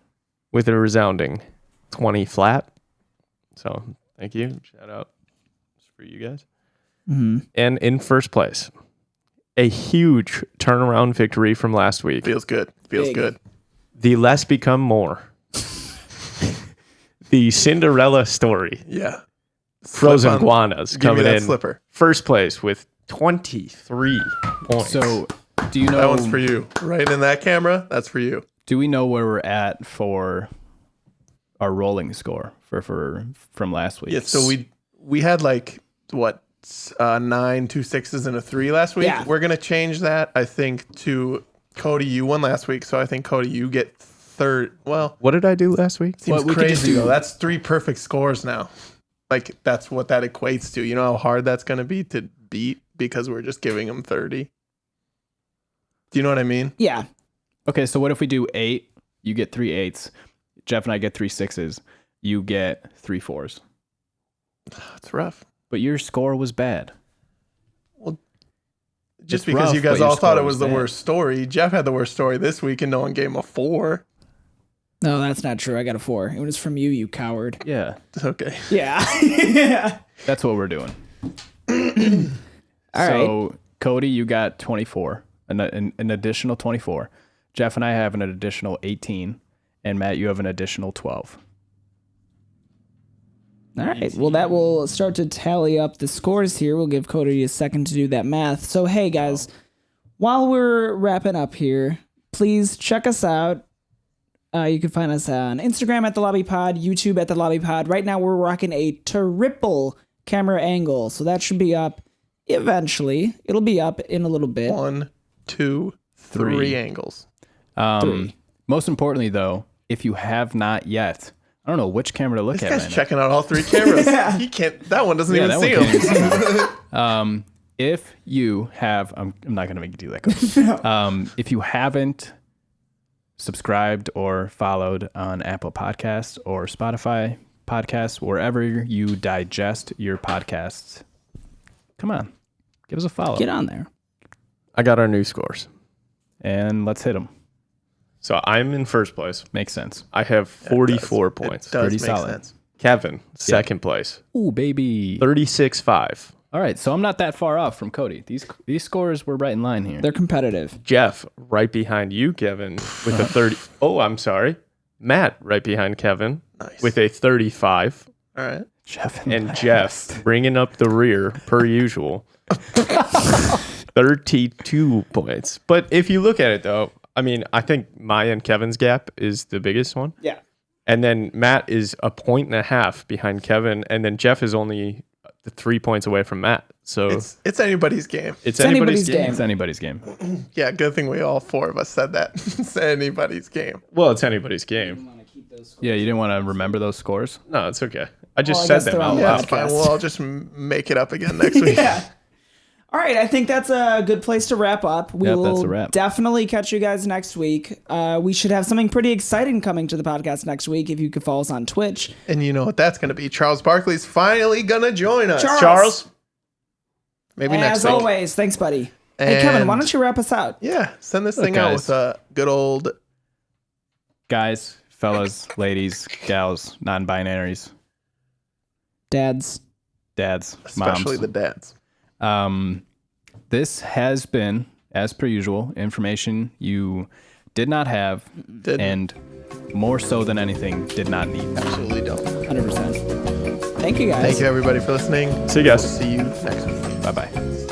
[SPEAKER 3] with a resounding 20 flat. So thank you. Shout out for you guys.
[SPEAKER 1] Mm-hmm.
[SPEAKER 3] And in first place, a huge turnaround victory from last week.
[SPEAKER 4] Feels good. Feels
[SPEAKER 1] Big.
[SPEAKER 4] good.
[SPEAKER 3] The less become more. The Cinderella story.
[SPEAKER 4] Yeah.
[SPEAKER 3] Frozen
[SPEAKER 4] Slip on-
[SPEAKER 3] iguanas
[SPEAKER 4] Give me
[SPEAKER 3] coming
[SPEAKER 4] that
[SPEAKER 3] in
[SPEAKER 4] slipper.
[SPEAKER 3] first place with 23 points.
[SPEAKER 2] So, do you know?
[SPEAKER 4] That one's for you. Right in that camera, that's for you.
[SPEAKER 2] Do we know where we're at for our rolling score for from last week?
[SPEAKER 4] Yeah, so we had like what 9, 2 6s, and a 3 last week.
[SPEAKER 1] Yeah.
[SPEAKER 4] We're gonna change that, I think, to Cody. You won last week, so I think Cody, you get third. Well,
[SPEAKER 3] What did I do last week?
[SPEAKER 4] seems
[SPEAKER 2] we could just
[SPEAKER 4] crazy
[SPEAKER 2] do-
[SPEAKER 4] though. That's 3 perfect scores now. Like that's what that equates to. You know how hard that's going to be to beat because we're just giving them 30. Do you know what I mean?
[SPEAKER 1] Yeah.
[SPEAKER 2] Okay, so what if we do 8? You get 3 8s. Jeff and I get 3 6s. You get 3 4s.
[SPEAKER 4] That's rough.
[SPEAKER 2] But your score was bad.
[SPEAKER 4] Just
[SPEAKER 2] It's
[SPEAKER 4] because
[SPEAKER 2] rough,
[SPEAKER 4] you guys
[SPEAKER 2] but your
[SPEAKER 4] all thought
[SPEAKER 2] score
[SPEAKER 4] it was the
[SPEAKER 2] bad.
[SPEAKER 4] worst story. Jeff had the worst story this week and no one gave him a 4.
[SPEAKER 1] No, that's not true. I got a 4. It was from you, you coward.
[SPEAKER 2] Yeah,
[SPEAKER 4] It's okay.
[SPEAKER 1] Yeah. Yeah.
[SPEAKER 2] that's what we're doing.
[SPEAKER 1] All right.
[SPEAKER 2] So, Cody, you got 24, an additional 24. Jeff and I have an additional 18. And Matt, you have an additional 12.
[SPEAKER 1] All right. Well, that will start to tally up the scores here. We'll give Cody a second to do that math. So, hey, guys, while we're wrapping up here, please check us out. You can find us on Instagram at TheLobbyPod, YouTube at TheLobbyPod. Right now, we're rocking a triple camera angle. So that should be up eventually. It'll be up in a little bit.
[SPEAKER 4] 1, 2, 3 angles.
[SPEAKER 1] 3.
[SPEAKER 2] Most importantly, though, if you have not yet, I don't know which camera to look
[SPEAKER 4] This
[SPEAKER 2] at
[SPEAKER 4] guy's
[SPEAKER 2] right
[SPEAKER 4] checking out all 3 cameras. He can't. That one doesn't
[SPEAKER 2] now.
[SPEAKER 4] even see
[SPEAKER 2] That one
[SPEAKER 4] him.
[SPEAKER 2] can't even see. If you have, I'm not going to make you do that, Cody. If you haven't subscribed or followed on Apple Podcasts or Spotify Podcasts, wherever you digest your podcasts, come on, give us a follow.
[SPEAKER 1] Get on there.
[SPEAKER 3] I got our new scores.
[SPEAKER 2] And let's hit them.
[SPEAKER 3] So I'm in first place.
[SPEAKER 2] Makes sense.
[SPEAKER 3] I have 44 points.
[SPEAKER 4] It does
[SPEAKER 2] Pretty
[SPEAKER 4] make
[SPEAKER 2] solid.
[SPEAKER 4] sense.
[SPEAKER 3] Kevin, second place,
[SPEAKER 2] Ooh, baby.
[SPEAKER 3] 36.5.
[SPEAKER 2] All right, so I'm not that far off from Cody. These scores were right in line here.
[SPEAKER 1] They're competitive.
[SPEAKER 3] Jeff, right behind you, Kevin, with a 30. Oh, I'm sorry. Matt, right behind Kevin,
[SPEAKER 4] Nice.
[SPEAKER 3] with a 35.
[SPEAKER 4] All right.
[SPEAKER 2] Jeff
[SPEAKER 3] And Jeff, bringing up the rear, per usual, 32 points. But if you look at it, though, I mean, I think my and Kevin's gap is the biggest one.
[SPEAKER 1] Yeah.
[SPEAKER 3] And then Matt is 1.5 points behind Kevin. And then Jeff is only 3 points away from Matt. So
[SPEAKER 4] It's anybody's game.
[SPEAKER 3] it's
[SPEAKER 1] anybody's
[SPEAKER 3] anybody's
[SPEAKER 1] game.
[SPEAKER 3] game.
[SPEAKER 2] It's anybody's game.
[SPEAKER 4] Yeah, good thing we all 4 of us said that. It's anybody's game.
[SPEAKER 3] Well, it's anybody's game.
[SPEAKER 2] Yeah, you didn't want to remember those scores?
[SPEAKER 3] No, it's okay. I just
[SPEAKER 1] Well, I
[SPEAKER 3] said
[SPEAKER 1] guess
[SPEAKER 3] them
[SPEAKER 1] they're
[SPEAKER 3] out
[SPEAKER 1] on
[SPEAKER 4] Yeah,
[SPEAKER 3] loud.
[SPEAKER 4] it's fine.
[SPEAKER 1] podcast.
[SPEAKER 4] We'll all just make it up again next week.
[SPEAKER 1] Yeah. All right, I think that's a good place to wrap up. We
[SPEAKER 2] Yep,
[SPEAKER 1] will
[SPEAKER 2] that's a wrap.
[SPEAKER 1] definitely catch you guys next week. We should have something pretty exciting coming to the podcast next week if you could follow us on Twitch.
[SPEAKER 4] And you know what that's going to be. Charles Barkley's finally going to join us.
[SPEAKER 1] Charles.
[SPEAKER 4] Maybe next
[SPEAKER 1] As
[SPEAKER 4] week.
[SPEAKER 1] always, thanks, buddy. Hey, Kevin, why don't you wrap us out?
[SPEAKER 4] Yeah, send this
[SPEAKER 2] Look,
[SPEAKER 4] thing out
[SPEAKER 2] guys.
[SPEAKER 4] with a good old...
[SPEAKER 2] Guys, fellas, ladies, gals, non-binaries,
[SPEAKER 1] Dads.
[SPEAKER 2] dads,
[SPEAKER 4] Especially
[SPEAKER 2] moms.
[SPEAKER 4] the dads.
[SPEAKER 2] This has been, as per usual, information you did not have
[SPEAKER 4] Didn't.
[SPEAKER 2] and more so than anything did not need.
[SPEAKER 4] Absolutely don't.
[SPEAKER 1] 100%. Thank you, guys.
[SPEAKER 4] Thank you, everybody, for listening.
[SPEAKER 3] See you guys.
[SPEAKER 4] We'll see you next week.
[SPEAKER 2] Bye-bye.